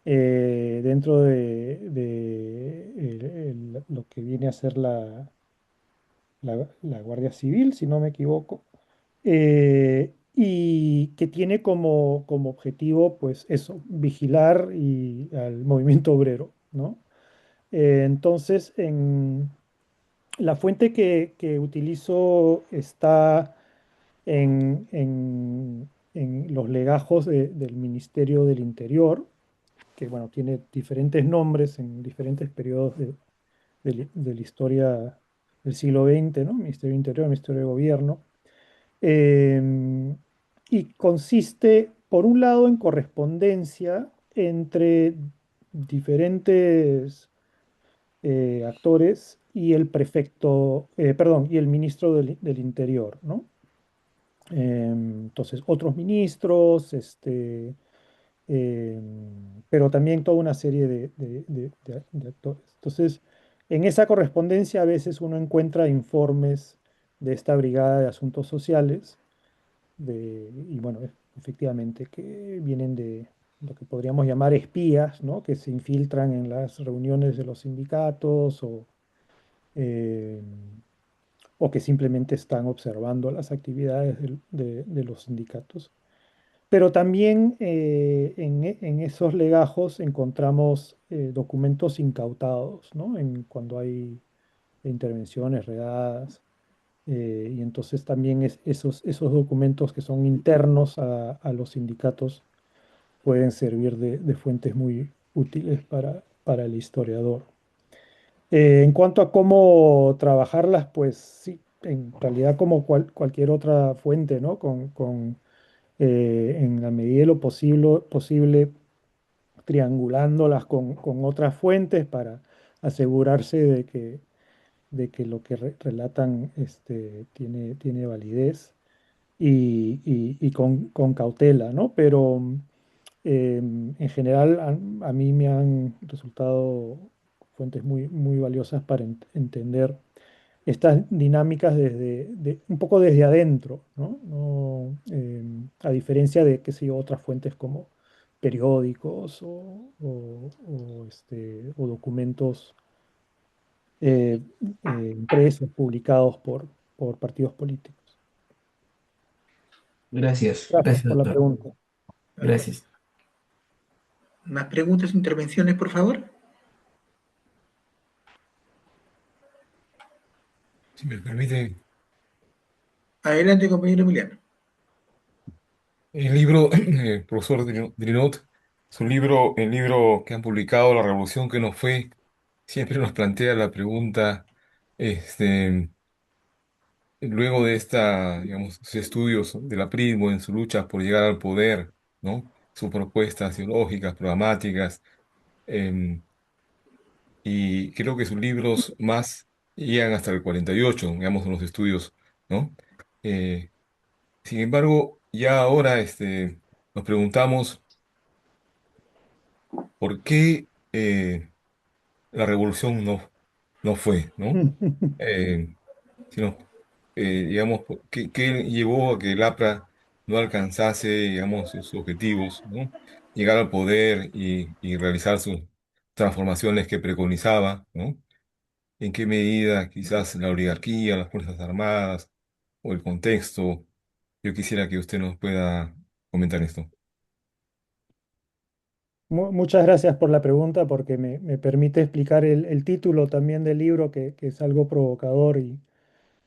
dentro de lo que viene a ser la Guardia Civil, si no me equivoco, y que tiene como objetivo, pues eso, vigilar al movimiento obrero, ¿no? Entonces, la fuente que utilizo está en en los legajos del Ministerio del Interior, que bueno, tiene diferentes nombres en diferentes periodos de la historia del siglo XX, ¿no? Ministerio del Interior, Ministerio de Gobierno. Eh, y consiste, por un lado, en correspondencia entre diferentes actores y el prefecto, perdón, y el ministro del Interior, ¿no? Entonces, otros ministros, pero también toda una serie de actores. Entonces, en esa correspondencia a veces uno encuentra informes de esta Brigada de Asuntos Sociales, y bueno, efectivamente, que vienen de lo que podríamos llamar espías, ¿no? Que se infiltran en las reuniones de los sindicatos eh, o que simplemente están observando las actividades de los sindicatos. Pero también en esos legajos encontramos documentos incautados, ¿no? Cuando hay intervenciones, redadas, y entonces también esos documentos que son internos a los sindicatos pueden servir de fuentes muy útiles para el historiador. En cuanto a cómo trabajarlas, pues sí, en realidad como cualquier otra fuente, ¿no? En la medida de lo posible triangulándolas con otras fuentes para asegurarse de que lo que relatan tiene validez y con cautela, ¿no? Pero en general a mí me han resultado fuentes muy valiosas para entender estas dinámicas un poco desde adentro, ¿no? A diferencia de, qué sé yo, otras fuentes como periódicos o documentos eh, impresos, publicados por partidos políticos. Gracias, Gracias gracias, por la doctor. pregunta. Gracias. ¿Más preguntas, intervenciones, por favor? Si me permite, Adelante, compañero Emiliano. el libro, profesor Drinot, el libro que han publicado, La Revolución que no fue, siempre nos plantea la pregunta, este, luego de digamos, sus estudios del aprismo en su lucha por llegar al poder, ¿no? Sus propuestas ideológicas, programáticas, em, y creo que sus libros más llegan hasta el 48, digamos, en los estudios, ¿no? Eh, Sin embargo, ya ahora nos preguntamos por qué la revolución no fue, ¿no? Eh, sino, digamos, qué llevó a que el APRA no alcanzase, digamos, sus objetivos, ¿no? Llegar al poder y realizar sus transformaciones que preconizaba, ¿no? En qué medida quizás la oligarquía, las Fuerzas Armadas o el contexto. Yo quisiera que usted nos pueda comentar esto. Muchas gracias por la pregunta porque me permite explicar el título también del libro que es algo provocador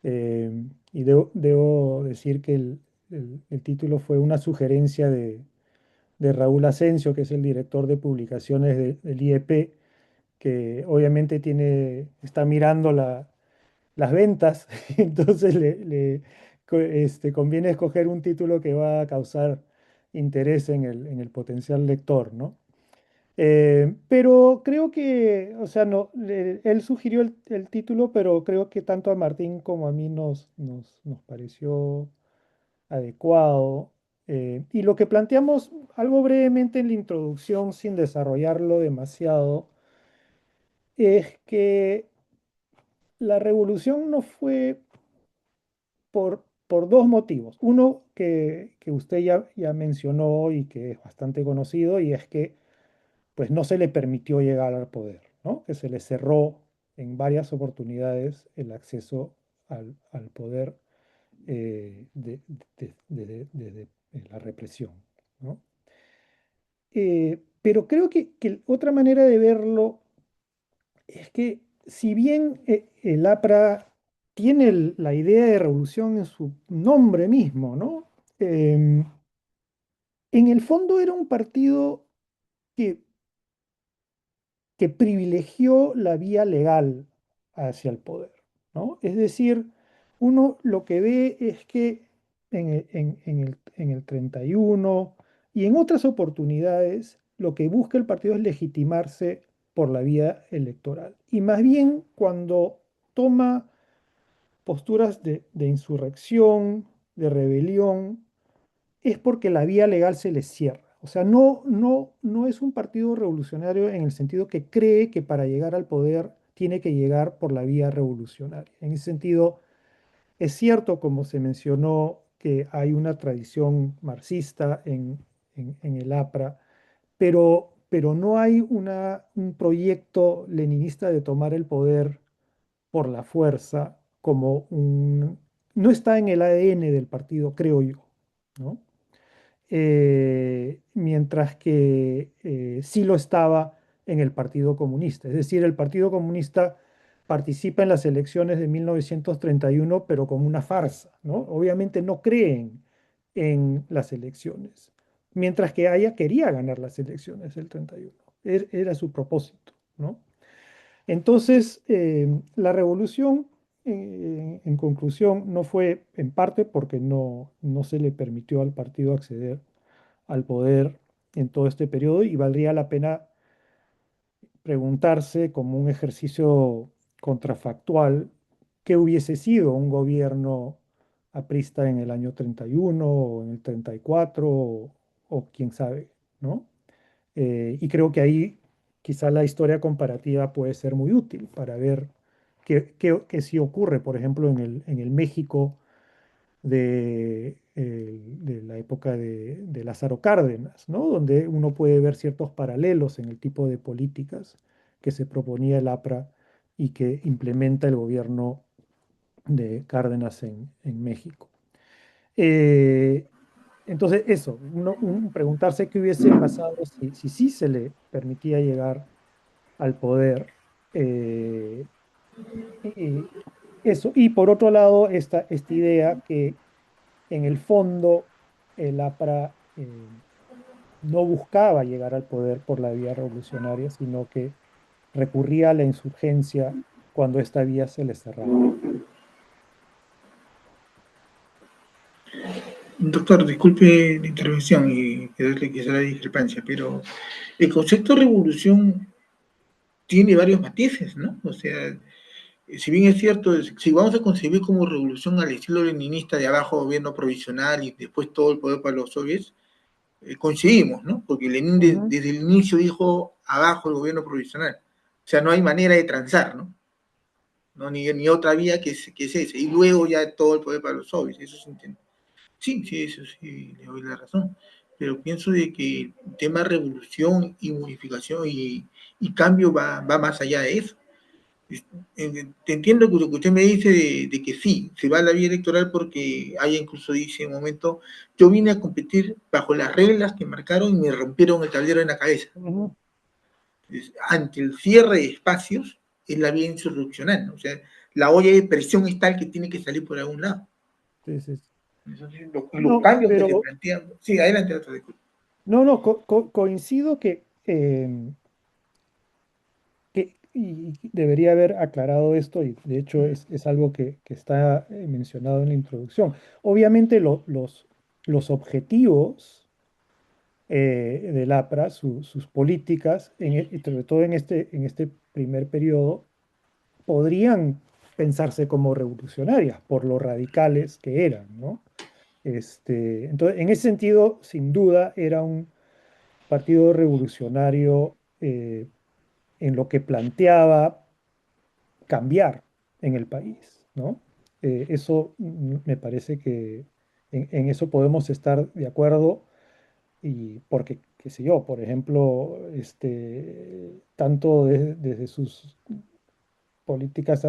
eh, y debo decir que el título fue una sugerencia de Raúl Asensio, que es el director de publicaciones del IEP, que obviamente está mirando las ventas, entonces conviene escoger un título que va a causar interés en el potencial lector, ¿no? Pero creo que, o sea, no, él sugirió el título, pero creo que tanto a Martín como a mí nos pareció adecuado. Y lo que planteamos algo brevemente en la introducción, sin desarrollarlo demasiado, es que la revolución no fue por dos motivos. Uno que usted ya mencionó y que es bastante conocido, y es que pues no se le permitió llegar al poder, ¿no? Que se le cerró en varias oportunidades el acceso al poder desde la represión, ¿no? Pero creo que otra manera de verlo es que si bien el APRA tiene la idea de revolución en su nombre mismo, ¿no? En el fondo era un partido que, que privilegió la vía legal hacia el poder, ¿no? Es decir, uno lo que ve es que en el 31 y en otras oportunidades, lo que busca el partido es legitimarse por la vía electoral. Y más bien cuando toma posturas de insurrección, de rebelión, es porque la vía legal se les cierra. O sea, no es un partido revolucionario en el sentido que cree que para llegar al poder tiene que llegar por la vía revolucionaria. En ese sentido, es cierto, como se mencionó, que hay una tradición marxista en el APRA, pero no hay un proyecto leninista de tomar el poder por la fuerza como un... No está en el ADN del partido, creo yo, ¿no? Mientras que sí lo estaba en el Partido Comunista. Es decir, el Partido Comunista participa en las elecciones de 1931, pero como una farsa, ¿no? Obviamente no creen en las elecciones, mientras que Haya quería ganar las elecciones del 31. Era su propósito, ¿no? Entonces, la revolución, en conclusión, no fue en parte porque no se le permitió al partido acceder al poder en todo este periodo y valdría la pena preguntarse como un ejercicio contrafactual qué hubiese sido un gobierno aprista en el año 31 o en el 34 o quién sabe, ¿no? Y creo que ahí quizá la historia comparativa puede ser muy útil para ver qué sí ocurre, por ejemplo, en el México de la época de Lázaro Cárdenas, ¿no? Donde uno puede ver ciertos paralelos en el tipo de políticas que se proponía el APRA y que implementa el gobierno de Cárdenas en México. Eh, entonces, eso, preguntarse qué hubiese pasado si sí se le permitía llegar al poder. eh, y eso, y por otro lado, esta idea que en el fondo el APRA no buscaba llegar al poder por la vía revolucionaria, sino que recurría a la insurgencia cuando esta vía se le cerraba. Doctor, disculpe la intervención y que quizá la discrepancia, pero el concepto de revolución tiene varios matices, ¿no? O sea, si bien es cierto, si vamos a concebir como revolución al estilo leninista de abajo gobierno provisional y después todo el poder para los soviets, coincidimos, ¿no? Porque Lenin Ujú. desde el inicio dijo abajo el gobierno provisional. O sea, no hay manera de transar, ¿no? ¿No? Ni otra vía que es ese. Y luego ya todo el poder para los soviets, eso se entiende. Sí, sí, eso sí, le doy la razón. Pero pienso de que el tema revolución y modificación y cambio va más allá de eso. Te entiendo lo que usted me dice de que sí, se va a la vía electoral porque ella incluso dice en un momento, yo vine a competir bajo las reglas que marcaron y me rompieron el tablero en la cabeza. Ujú. Ante el cierre de espacios es la vía insurreccional, ¿no? O sea, la olla de presión es tal que tiene que salir por algún lado. Sí, sí, sí. Entonces, los No, cambios que se pero plantean. Sí, adelante, otro disculpe. no, coincido y debería haber aclarado esto, y de hecho es algo que está mencionado en la introducción. Obviamente los objetivos del APRA, sus políticas, y sobre todo en este primer periodo, podrían pensarse como revolucionarias por lo radicales que eran, ¿no? Entonces, en ese sentido, sin duda, era un partido revolucionario en lo que planteaba cambiar en el país, ¿no? Eso me parece que en eso podemos estar de acuerdo y porque, qué sé yo, por ejemplo, tanto desde sus políticas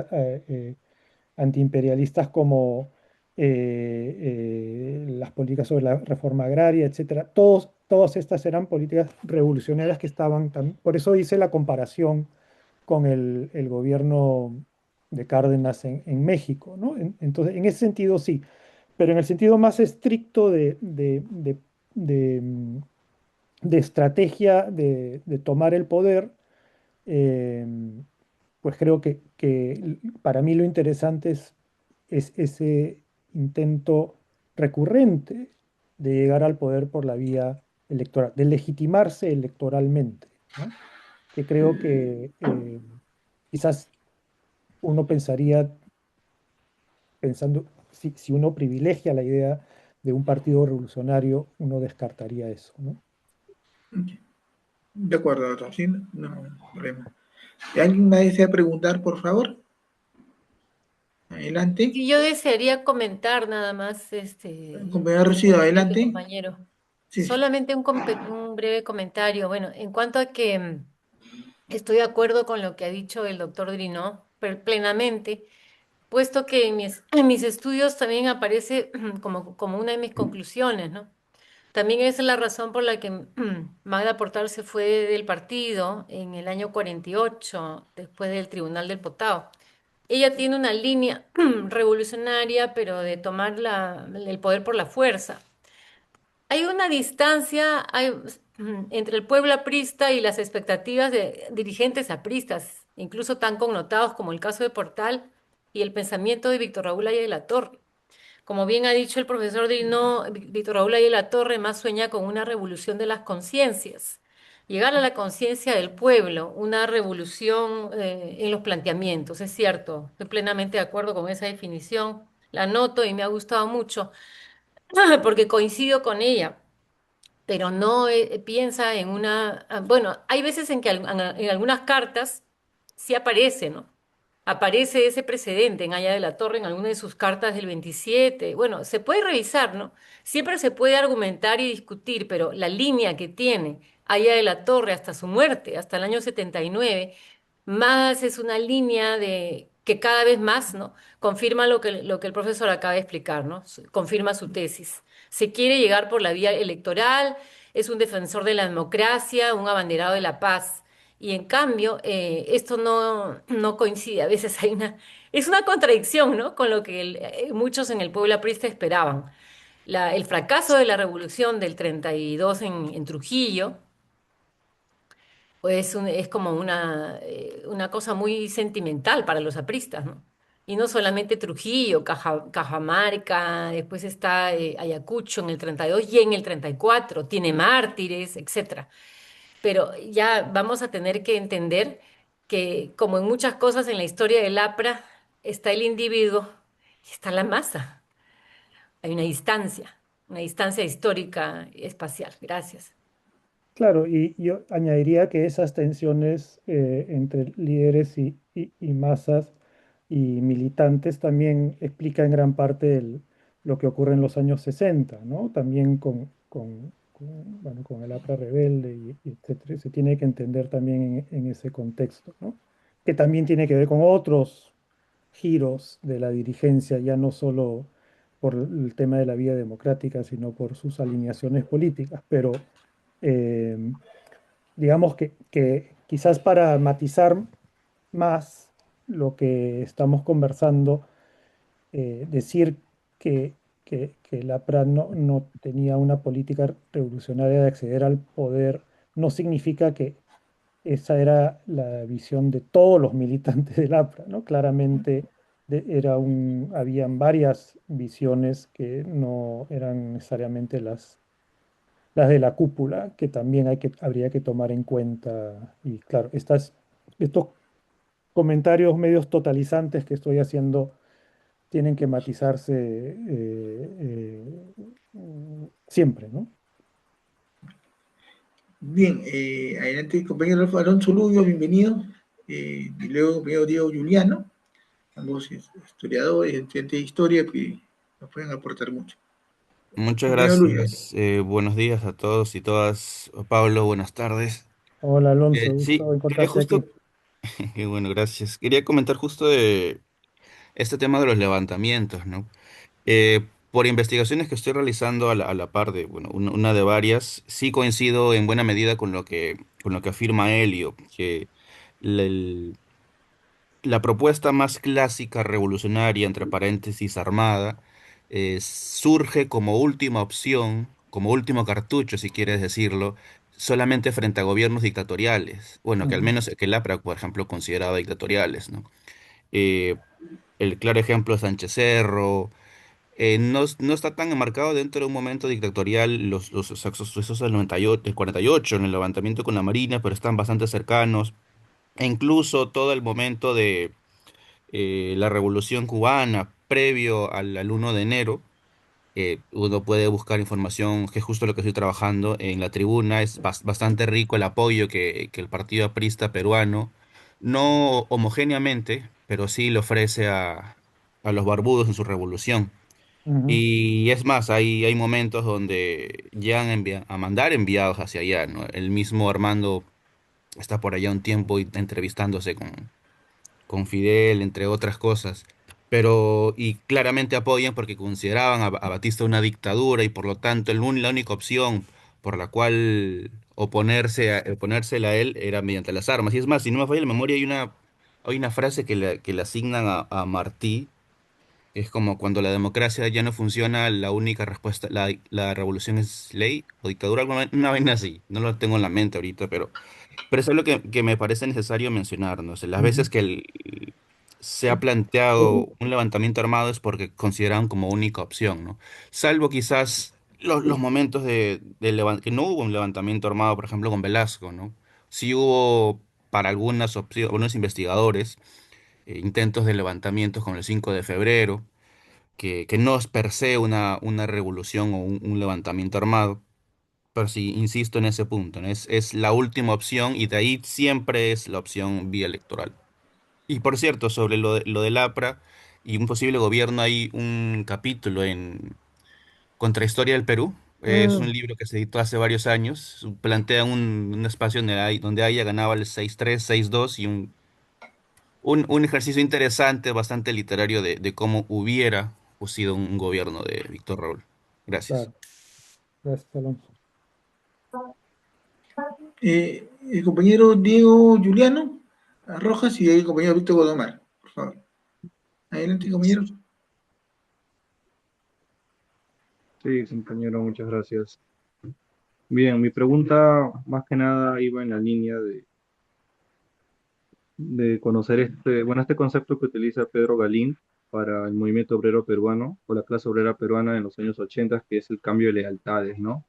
antiimperialistas como las políticas sobre la reforma agraria, etcétera, todas estas eran políticas revolucionarias que estaban por eso hice la comparación con el gobierno de Cárdenas en México, ¿no? Entonces, en ese sentido sí, pero en el sentido más estricto de de, de estrategia de tomar el poder, eh, pues creo que para mí lo interesante es ese intento recurrente de llegar al poder por la vía electoral, de legitimarse electoralmente, ¿no? Que creo que quizás uno pensaría, pensando, si uno privilegia la idea de un partido revolucionario, uno descartaría eso, ¿no? De acuerdo, doctor, sí, no problema. ¿Alguien más desea preguntar, por favor? Adelante. Y yo desearía comentar nada más, Compañero Rocío, como siguiente adelante. compañero. Sí, sí. Solamente un breve comentario. Bueno, en cuanto a que estoy de acuerdo con lo que ha dicho el doctor Drinó, plenamente, puesto que en mis estudios también aparece como una de mis conclusiones, ¿no? También esa es la razón por la que Magda Portal se fue del partido en el año 48, después del Tribunal del Potao. Ella tiene una línea revolucionaria, pero de tomar el poder por la fuerza. Hay una distancia entre el pueblo aprista y las expectativas de dirigentes apristas, incluso tan connotados como el caso de Portal y el pensamiento de Víctor Raúl Aya de la Torre. Como bien ha dicho el profesor Dino, Víctor Raúl Aya de la Torre más sueña con una revolución de las conciencias, llegar a la conciencia del pueblo, una revolución en los planteamientos, es cierto, estoy plenamente de acuerdo con esa definición, la noto y me ha gustado mucho, porque coincido con ella, pero no piensa en bueno, hay veces en que en algunas cartas sí aparece, ¿no? Aparece ese precedente en Haya de la Torre en alguna de sus cartas del 27. Bueno, se puede revisar, ¿no? Siempre se puede argumentar y discutir, pero la línea que tiene Haya de la Torre hasta su muerte, hasta el año 79, más es una línea de que cada vez más, ¿no? Confirma lo que el profesor acaba de explicar, ¿no? Confirma su tesis. Se quiere llegar por la vía electoral, es un defensor de la democracia, un abanderado de la paz. Y en cambio, esto no coincide. A veces es una contradicción, ¿no? Con lo que muchos en el pueblo aprista esperaban. El fracaso de la revolución del 32 en Trujillo, pues es como una cosa muy sentimental para los apristas, ¿no? Y no solamente Trujillo, Cajamarca, después está Ayacucho en el 32 y en el 34 tiene mártires, etcétera. Pero ya vamos a tener que entender que, como en muchas cosas en la historia del APRA, está el individuo y está la masa. Hay una distancia histórica y espacial. Gracias. Claro, y yo añadiría que esas tensiones entre líderes y masas y militantes también explica en gran parte lo que ocurre en los años 60, ¿no? También bueno, con el APRA rebelde y etcétera. Se tiene que entender también en ese contexto, ¿no? Que también tiene que ver con otros giros de la dirigencia, ya no solo por el tema de la vía democrática, sino por sus alineaciones políticas, pero eh, digamos que quizás para matizar más lo que estamos conversando, decir que el APRA no tenía una política revolucionaria de acceder al poder no significa que esa era la visión de todos los militantes del APRA, ¿no? Claramente habían varias visiones que no eran necesariamente las de la cúpula, que también habría que tomar en cuenta. Y claro, estos comentarios medios totalizantes que estoy haciendo tienen que matizarse siempre, ¿no? Bien, adelante, compañero Alonso Lubio, bienvenido. Y luego, compañero Diego Juliano, ambos historiadores, estudiantes de historia que nos pueden aportar mucho. Muchas Compañero Lubio. gracias. Buenos días a todos y todas. Pablo, buenas tardes. Hola Alonso, Sí, gusto quería encontrarte aquí. justo, qué bueno, gracias. Quería comentar justo de este tema de los levantamientos, ¿no? Por investigaciones que estoy realizando a la par de, bueno, una de varias, sí coincido en buena medida con lo que afirma Helio, que la, el- la propuesta más clásica, revolucionaria, entre paréntesis, armada, surge como última opción como último cartucho, si quieres decirlo, solamente frente a gobiernos dictatoriales. Bueno, que al Ujú, menos que el APRA, por ejemplo, consideraba dictatoriales, ¿no? Eh, el claro ejemplo es Sánchez Cerro. No está tan enmarcado dentro de un momento dictatorial los sucesos del 98, del 48, en el levantamiento con la Marina, pero están bastante cercanos. E incluso todo el momento de la Revolución Cubana, previo al 1 de enero, uno puede buscar información, que es justo lo que estoy trabajando en la tribuna. Es bastante rico el apoyo que el Partido Aprista peruano, no homogéneamente, pero sí le ofrece a los barbudos en su revolución. ujú, Y es más, hay momentos donde llegan a mandar enviados hacia allá, ¿no? El mismo Armando está por allá un tiempo entrevistándose con Fidel, entre otras cosas. Pero, y claramente apoyan porque consideraban a Batista una dictadura y por lo tanto la única opción por la cual oponérsela a él era mediante las armas. Y es más, si no me falla la memoria, hay una frase que le asignan a Martí. Es como cuando la democracia ya no funciona, la única respuesta, la revolución es ley o dictadura, una vaina así. No lo tengo en la mente ahorita, pero eso es lo que me parece necesario mencionar, ¿no? O sea, las ujú. veces que se ha planteado un levantamiento armado es porque consideran como única opción, ¿no? Salvo quizás los momentos que no hubo un levantamiento armado, por ejemplo, con Velasco, ¿no? Sí hubo para algunas opciones, algunos investigadores, intentos de levantamientos con el 5 de febrero, que no es per se una revolución o un levantamiento armado. Pero sí, insisto en ese punto, ¿no? Es la última opción y de ahí siempre es la opción vía electoral. Y por cierto, sobre lo del APRA y un posible gobierno, hay un capítulo en Contrahistoria del Perú. Es un Mm, libro que se editó hace varios años. Plantea un espacio donde Haya ganaba el 6-3, 6-2 y un ejercicio interesante, bastante literario de cómo hubiera sido un gobierno de Víctor Raúl. Gracias. claro, gracias, Alonso. El compañero Diego Juliano Rojas y el compañero Víctor Godomar, por favor. Adelante, compañeros. Sí, compañero, muchas gracias. Bien, mi pregunta más que nada iba en la línea de conocer este concepto que utiliza Pedro Galín para el movimiento obrero peruano o la clase obrera peruana en los años 80, que es el cambio de lealtades, ¿no?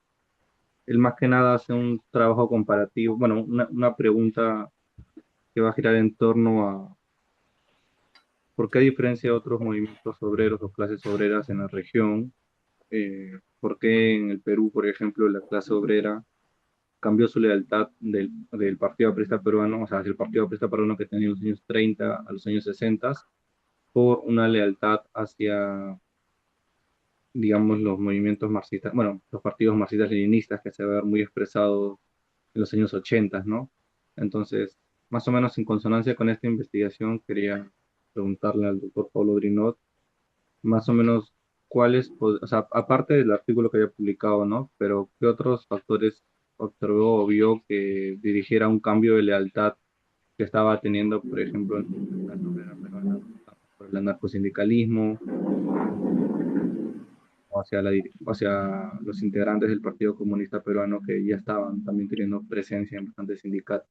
Él más que nada hace un trabajo comparativo, bueno, una pregunta que va a girar en torno a por qué a diferencia de otros movimientos obreros o clases obreras en la región, por qué en el Perú, por ejemplo, la clase obrera cambió su lealtad del Partido Aprista Peruano, o sea, del Partido Aprista Peruano que tenía en los años 30 a los años 60, por una lealtad hacia, digamos, los movimientos marxistas, bueno, los partidos marxistas-leninistas que se va a ver muy expresado en los años 80, ¿no? Entonces, más o menos en consonancia con esta investigación, quería preguntarle al doctor Pablo Drinot, más o menos cuáles, o sea, aparte del artículo que había publicado, ¿no? Pero ¿qué otros factores observó o vio que dirigiera un cambio de lealtad que estaba teniendo, por ejemplo, en la obrera peruana, por el anarcosindicalismo, o hacia los integrantes del Partido Comunista Peruano que ya estaban también teniendo presencia en bastantes sindicatos?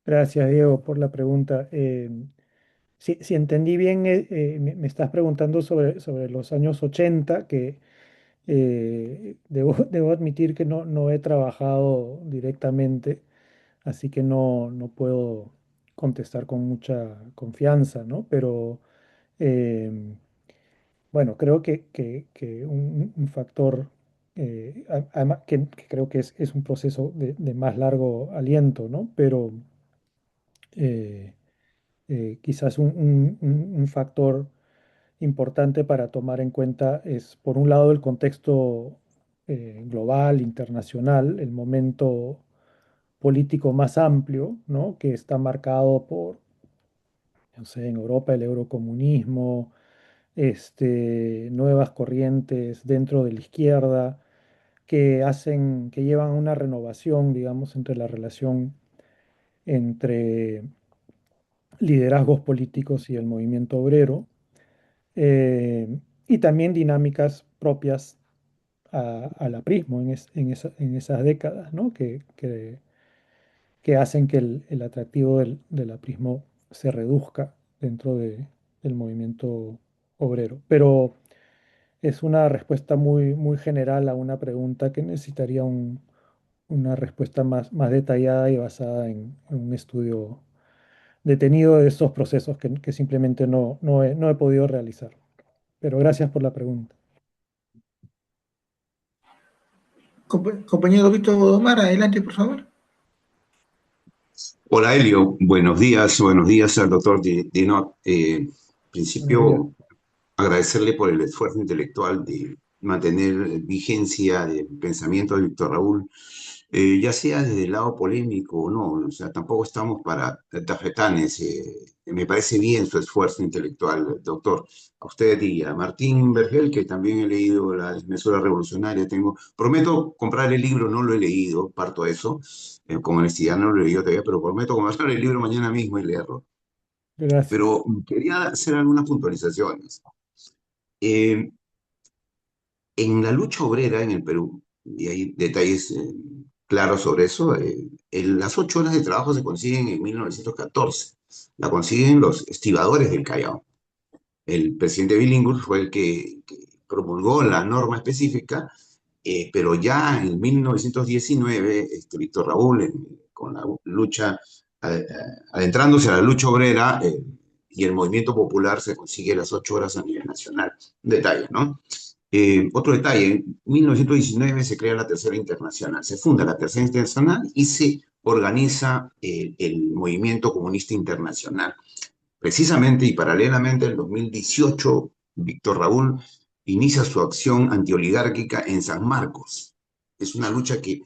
Gracias, Diego, por la pregunta. Si entendí bien, me estás preguntando sobre los años 80, que debo admitir que no he trabajado directamente, así que no puedo contestar con mucha confianza, ¿no? Pero em, bueno, creo que un factor, además que creo que es un proceso de más largo aliento, ¿no? Pero eh, quizás un factor importante para tomar en cuenta es, por un lado, el contexto global, internacional, el momento político más amplio, ¿no? Que está marcado por, no sé, en Europa el eurocomunismo, nuevas corrientes dentro de la izquierda que llevan a una renovación, digamos, entre la relación entre liderazgos políticos y el movimiento obrero. Eh, y también dinámicas propias al aprismo en esas décadas, ¿no? Que hacen que el atractivo del aprismo se reduzca dentro del movimiento obrero. Pero es una respuesta muy general a una pregunta que necesitaría una respuesta más detallada y basada en un estudio detenido de estos procesos que simplemente no he podido realizar. Pero gracias por la pregunta. Compañero Víctor Omar, adelante, por favor. Hola Elio, buenos días al doctor Dinot. En Buenos días. principio, agradecerle por el esfuerzo intelectual de mantener vigencia del pensamiento de Víctor Raúl, ya sea desde el lado polémico o no, o sea, tampoco estamos para tafetanes. Me parece bien su esfuerzo intelectual, doctor. A usted y a Martín Vergel, que también he leído La desmesura revolucionaria, prometo comprar el libro, no lo he leído, parto de eso, con honestidad no lo he leído todavía, pero prometo comprar el libro mañana mismo y leerlo. Gracias. Pero quería hacer algunas puntualizaciones. Eh, en la lucha obrera en el Perú, y hay detalles claros sobre eso, las 8 horas de trabajo se consiguen en 1914. La consiguen los estibadores del Callao. El presidente Billinghurst fue el que promulgó la norma específica, pero ya en 1919, Víctor Raúl, con la lucha, adentrándose a la lucha obrera y el movimiento popular, se consigue las 8 horas a nivel nacional. Un detalle, ¿no? Otro detalle, en 1919 se crea la Tercera Internacional, se funda la Tercera Internacional y se organiza el Movimiento Comunista Internacional. Precisamente y paralelamente, en 2018, Víctor Raúl inicia su acción antioligárquica en San Marcos. Es una lucha que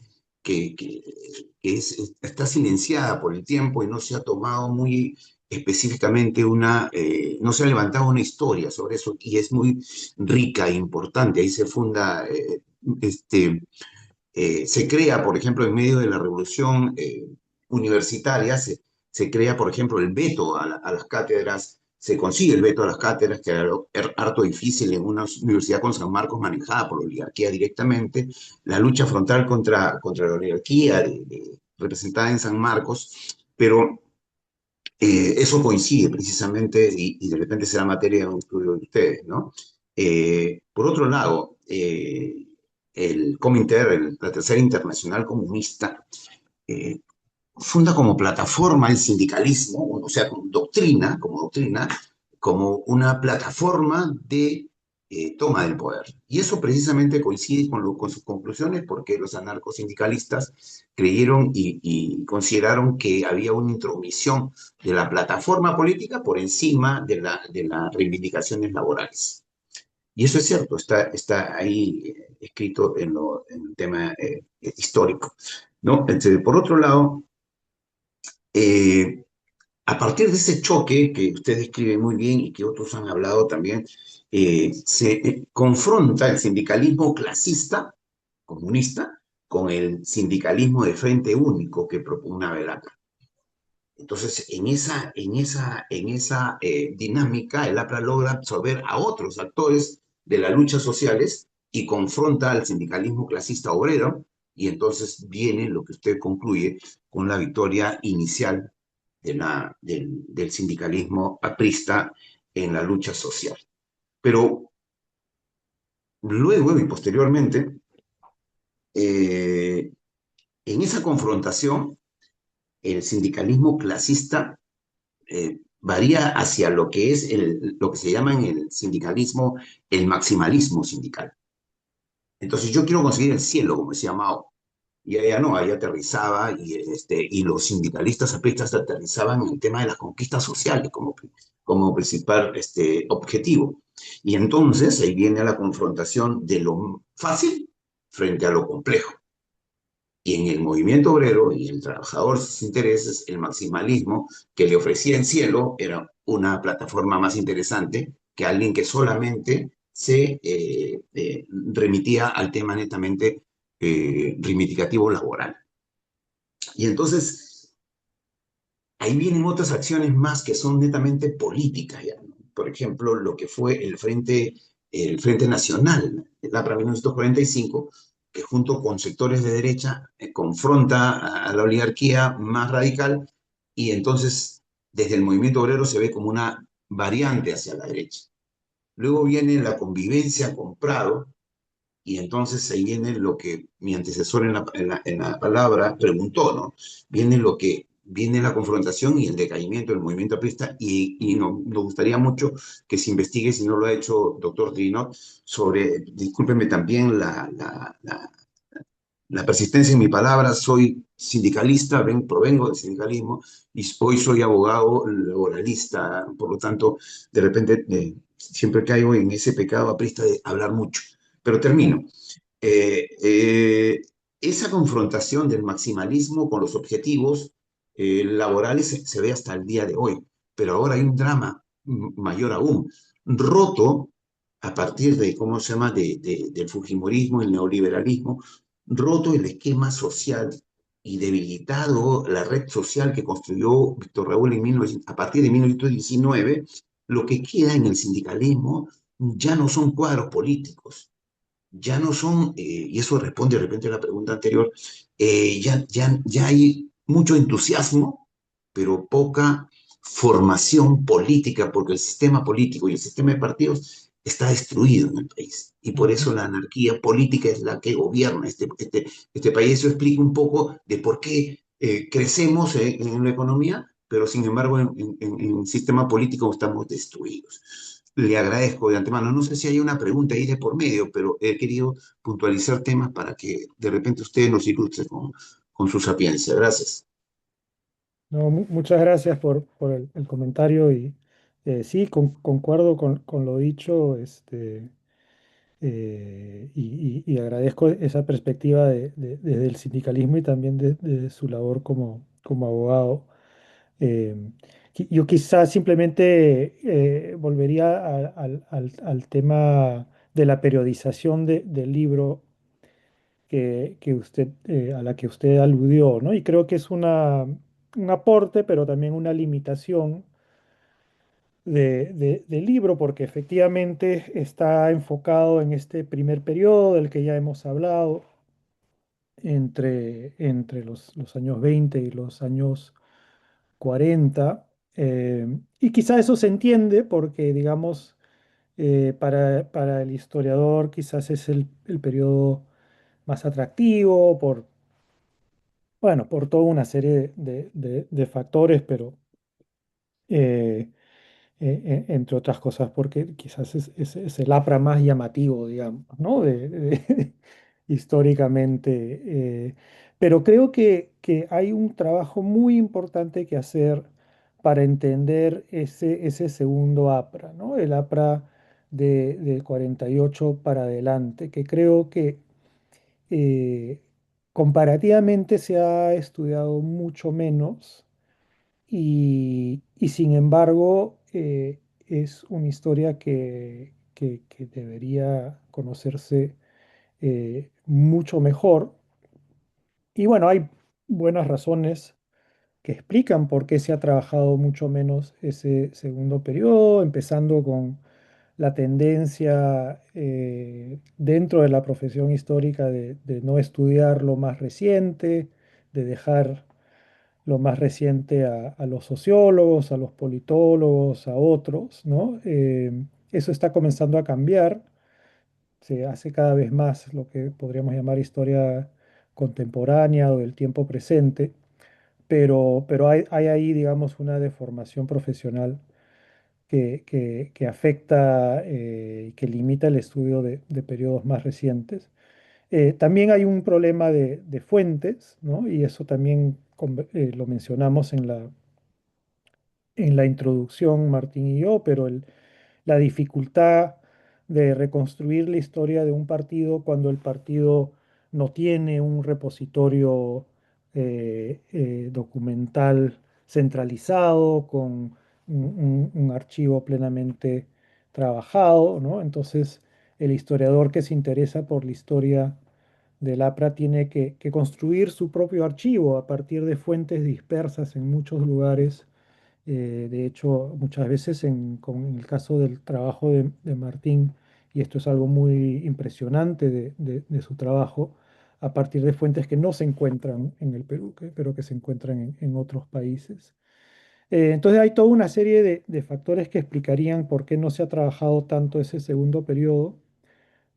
está silenciada por el tiempo y no se ha tomado muy específicamente no se ha levantado una historia sobre eso y es muy rica e importante. Ahí se funda, se crea, por ejemplo, en medio de la revolución universitaria, se crea, por ejemplo, el veto a las cátedras, se consigue el veto a las cátedras, que era harto difícil en una universidad con San Marcos manejada por la oligarquía directamente, la lucha frontal contra la oligarquía representada en San Marcos, pero eso coincide precisamente y de repente será materia de un estudio de ustedes, ¿no? Por otro lado, el Comintern, la Tercera Internacional Comunista, eh, funda como plataforma el sindicalismo, o sea, como una plataforma de toma del poder. Y eso precisamente coincide con sus conclusiones porque los anarcosindicalistas creyeron y consideraron que había una intromisión de la plataforma política por encima de las reivindicaciones laborales. Y eso es cierto, está ahí escrito en el tema histórico, ¿no? Por otro lado, eh, a partir de ese choque que usted describe muy bien y que otros han hablado también, se confronta el sindicalismo clasista, comunista, con el sindicalismo de Frente Único que propugnaba el APRA. Entonces, en esa dinámica, el APRA logra absorber a otros actores de las luchas sociales y confronta al sindicalismo clasista obrero, y entonces viene lo que usted concluye con la victoria inicial del sindicalismo aprista en la lucha social. Pero luego y posteriormente, en esa confrontación, el sindicalismo clasista varía hacia lo que es lo que se llama en el sindicalismo el maximalismo sindical. Entonces yo quiero conseguir el cielo, como decía Mao, y ella no, ella aterrizaba y los sindicalistas apristas aterrizaban en el tema de las conquistas sociales como principal objetivo. Y entonces ahí viene la confrontación de lo fácil frente a lo complejo. Y en el movimiento obrero y el trabajador, sus intereses, el maximalismo que le ofrecía el cielo era una plataforma más interesante que alguien que solamente se remitía al tema netamente reivindicativo laboral. Y entonces, ahí vienen otras acciones más que son netamente políticas ya, ¿no? Por ejemplo, lo que fue el Frente el Frente Nacional, el APRA 1945, que junto con sectores de derecha confronta a la oligarquía más radical y entonces desde el movimiento obrero se ve como una variante hacia la derecha. Luego viene la convivencia con Prado, y entonces ahí viene lo que mi antecesor en la palabra preguntó, ¿no? Viene la confrontación y el decaimiento del movimiento aprista, y nos gustaría mucho que se investigue, si no lo ha hecho doctor Trinot, sobre, discúlpeme también la persistencia en mi palabra. Soy sindicalista, provengo del sindicalismo y hoy soy abogado laboralista, por lo tanto, de repente siempre caigo en ese pecado aprista de hablar mucho. Pero termino. Eh, eh, Esa confrontación del maximalismo con los objetivos laborales se ve hasta el día de hoy, pero ahora hay un drama mayor aún, roto a partir de, ¿cómo se llama?, del fujimorismo, el neoliberalismo, roto el esquema social y debilitado la red social que construyó Víctor Raúl a partir de 1919. Lo que queda en el sindicalismo ya no son cuadros políticos, ya no son, y eso responde de repente a la pregunta anterior, ya hay mucho entusiasmo, pero poca formación política, porque el sistema político y el sistema de partidos está destruido en el país. Y por eso la anarquía política es la que gobierna este país. Eso explica un poco de por qué crecemos en la economía, pero sin embargo en el sistema político estamos destruidos. Le agradezco de antemano. No sé si hay una pregunta ahí de por medio, pero he querido puntualizar temas para que de repente usted nos ilustre con su sapiencia. Gracias. No, muchas gracias por el comentario y sí, concuerdo con lo dicho, y agradezco esa perspectiva desde el sindicalismo y también de su labor como abogado. Eh, yo quizás simplemente volvería al tema de la periodización del libro que usted, a la que usted aludió, ¿no? Y creo que es un aporte, pero también una limitación del libro, porque efectivamente está enfocado en este primer periodo del que ya hemos hablado, entre los años 20 y los años 40. Y quizá eso se entiende porque, digamos, para el historiador quizás es el periodo más atractivo bueno, por toda una serie de factores, pero eh, entre otras cosas porque quizás es el APRA más llamativo, digamos, ¿no? Históricamente. Pero creo que hay un trabajo muy importante que hacer para entender ese segundo APRA, ¿no? El APRA del 48 para adelante, que creo que eh, comparativamente se ha estudiado mucho menos y sin embargo es una historia que debería conocerse mucho mejor. Y bueno, hay buenas razones que explican por qué se ha trabajado mucho menos ese segundo periodo, empezando con la tendencia dentro de la profesión histórica de no estudiar lo más reciente, de dejar lo más reciente a los sociólogos, a los politólogos, a otros, ¿no? Eso está comenzando a cambiar, se hace cada vez más lo que podríamos llamar historia contemporánea o del tiempo presente, pero hay ahí, digamos, una deformación profesional que afecta y que limita el estudio de periodos más recientes. También hay un problema de fuentes, ¿no? Y eso también lo mencionamos en la introducción, Martín y yo, pero la dificultad de reconstruir la historia de un partido cuando el partido no tiene un repositorio documental centralizado con un archivo plenamente trabajado, ¿no? Entonces, el historiador que se interesa por la historia del APRA tiene que construir su propio archivo a partir de fuentes dispersas en muchos lugares. De hecho, muchas veces, en el caso del trabajo de Martín y esto es algo muy impresionante de su trabajo, a partir de fuentes que no se encuentran en el Perú, pero que se encuentran en otros países. Entonces hay toda una serie de factores que explicarían por qué no se ha trabajado tanto ese segundo periodo,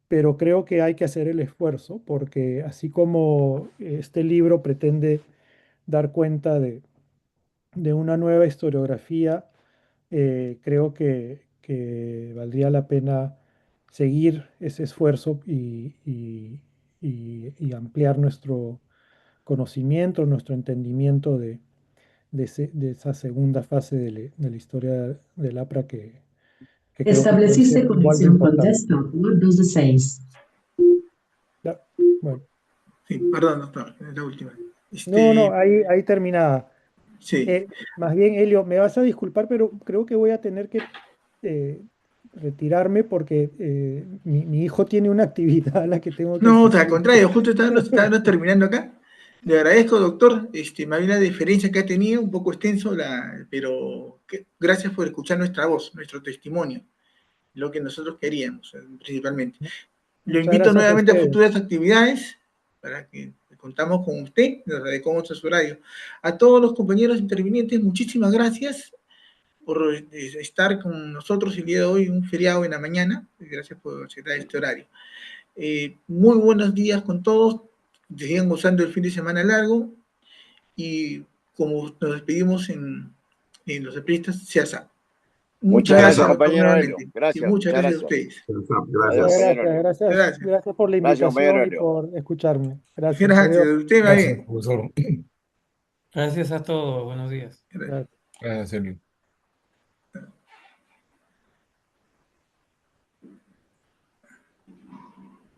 pero creo que hay que hacer el esfuerzo porque así como este libro pretende dar cuenta de una nueva historiografía, creo que valdría la pena seguir ese esfuerzo y ampliar nuestro conocimiento, nuestro entendimiento de esa segunda fase de la historia del APRA que creo que puede ser Estableciste igual de conexión con importante. desktop Windows 6. Ya, bueno. Sí, perdón, doctor, es la última. No, ahí terminaba. Sí. Más bien, Elio, me vas a disculpar, pero creo que voy a tener que eh, retirarme porque mi hijo tiene una actividad a la que tengo que No, al asistir. contrario, justo estábamos terminando acá. Le agradezco, doctor, más bien la diferencia que ha tenido, un poco extenso, pero gracias por escuchar nuestra voz, nuestro testimonio, lo que nosotros queríamos, principalmente. Lo Muchas invito gracias a nuevamente a ustedes. futuras actividades, para que contamos con usted, nos adecuamos a su horario. A todos los compañeros intervinientes, muchísimas gracias por estar con nosotros el día de hoy, un feriado en la mañana, gracias por aceptar este horario. Muy buenos días con todos, que sigan gozando el fin de semana largo y como nos despedimos en los apristas, se asa. Muchas Muchas gracias, gracias, doctor, compañero Helio. nuevamente. Y Gracias, muchas muchas gracias a gracias. ustedes. Adiós, Gracias. compañero Helio. Gracias. Gracias por la Gracias, compañero invitación y Helio. por escucharme. Gracias. Gracias, Adiós. usted va Gracias, bien. profesor. Gracias a todos. Buenos días. Gracias. Gracias. Gracias, Elio.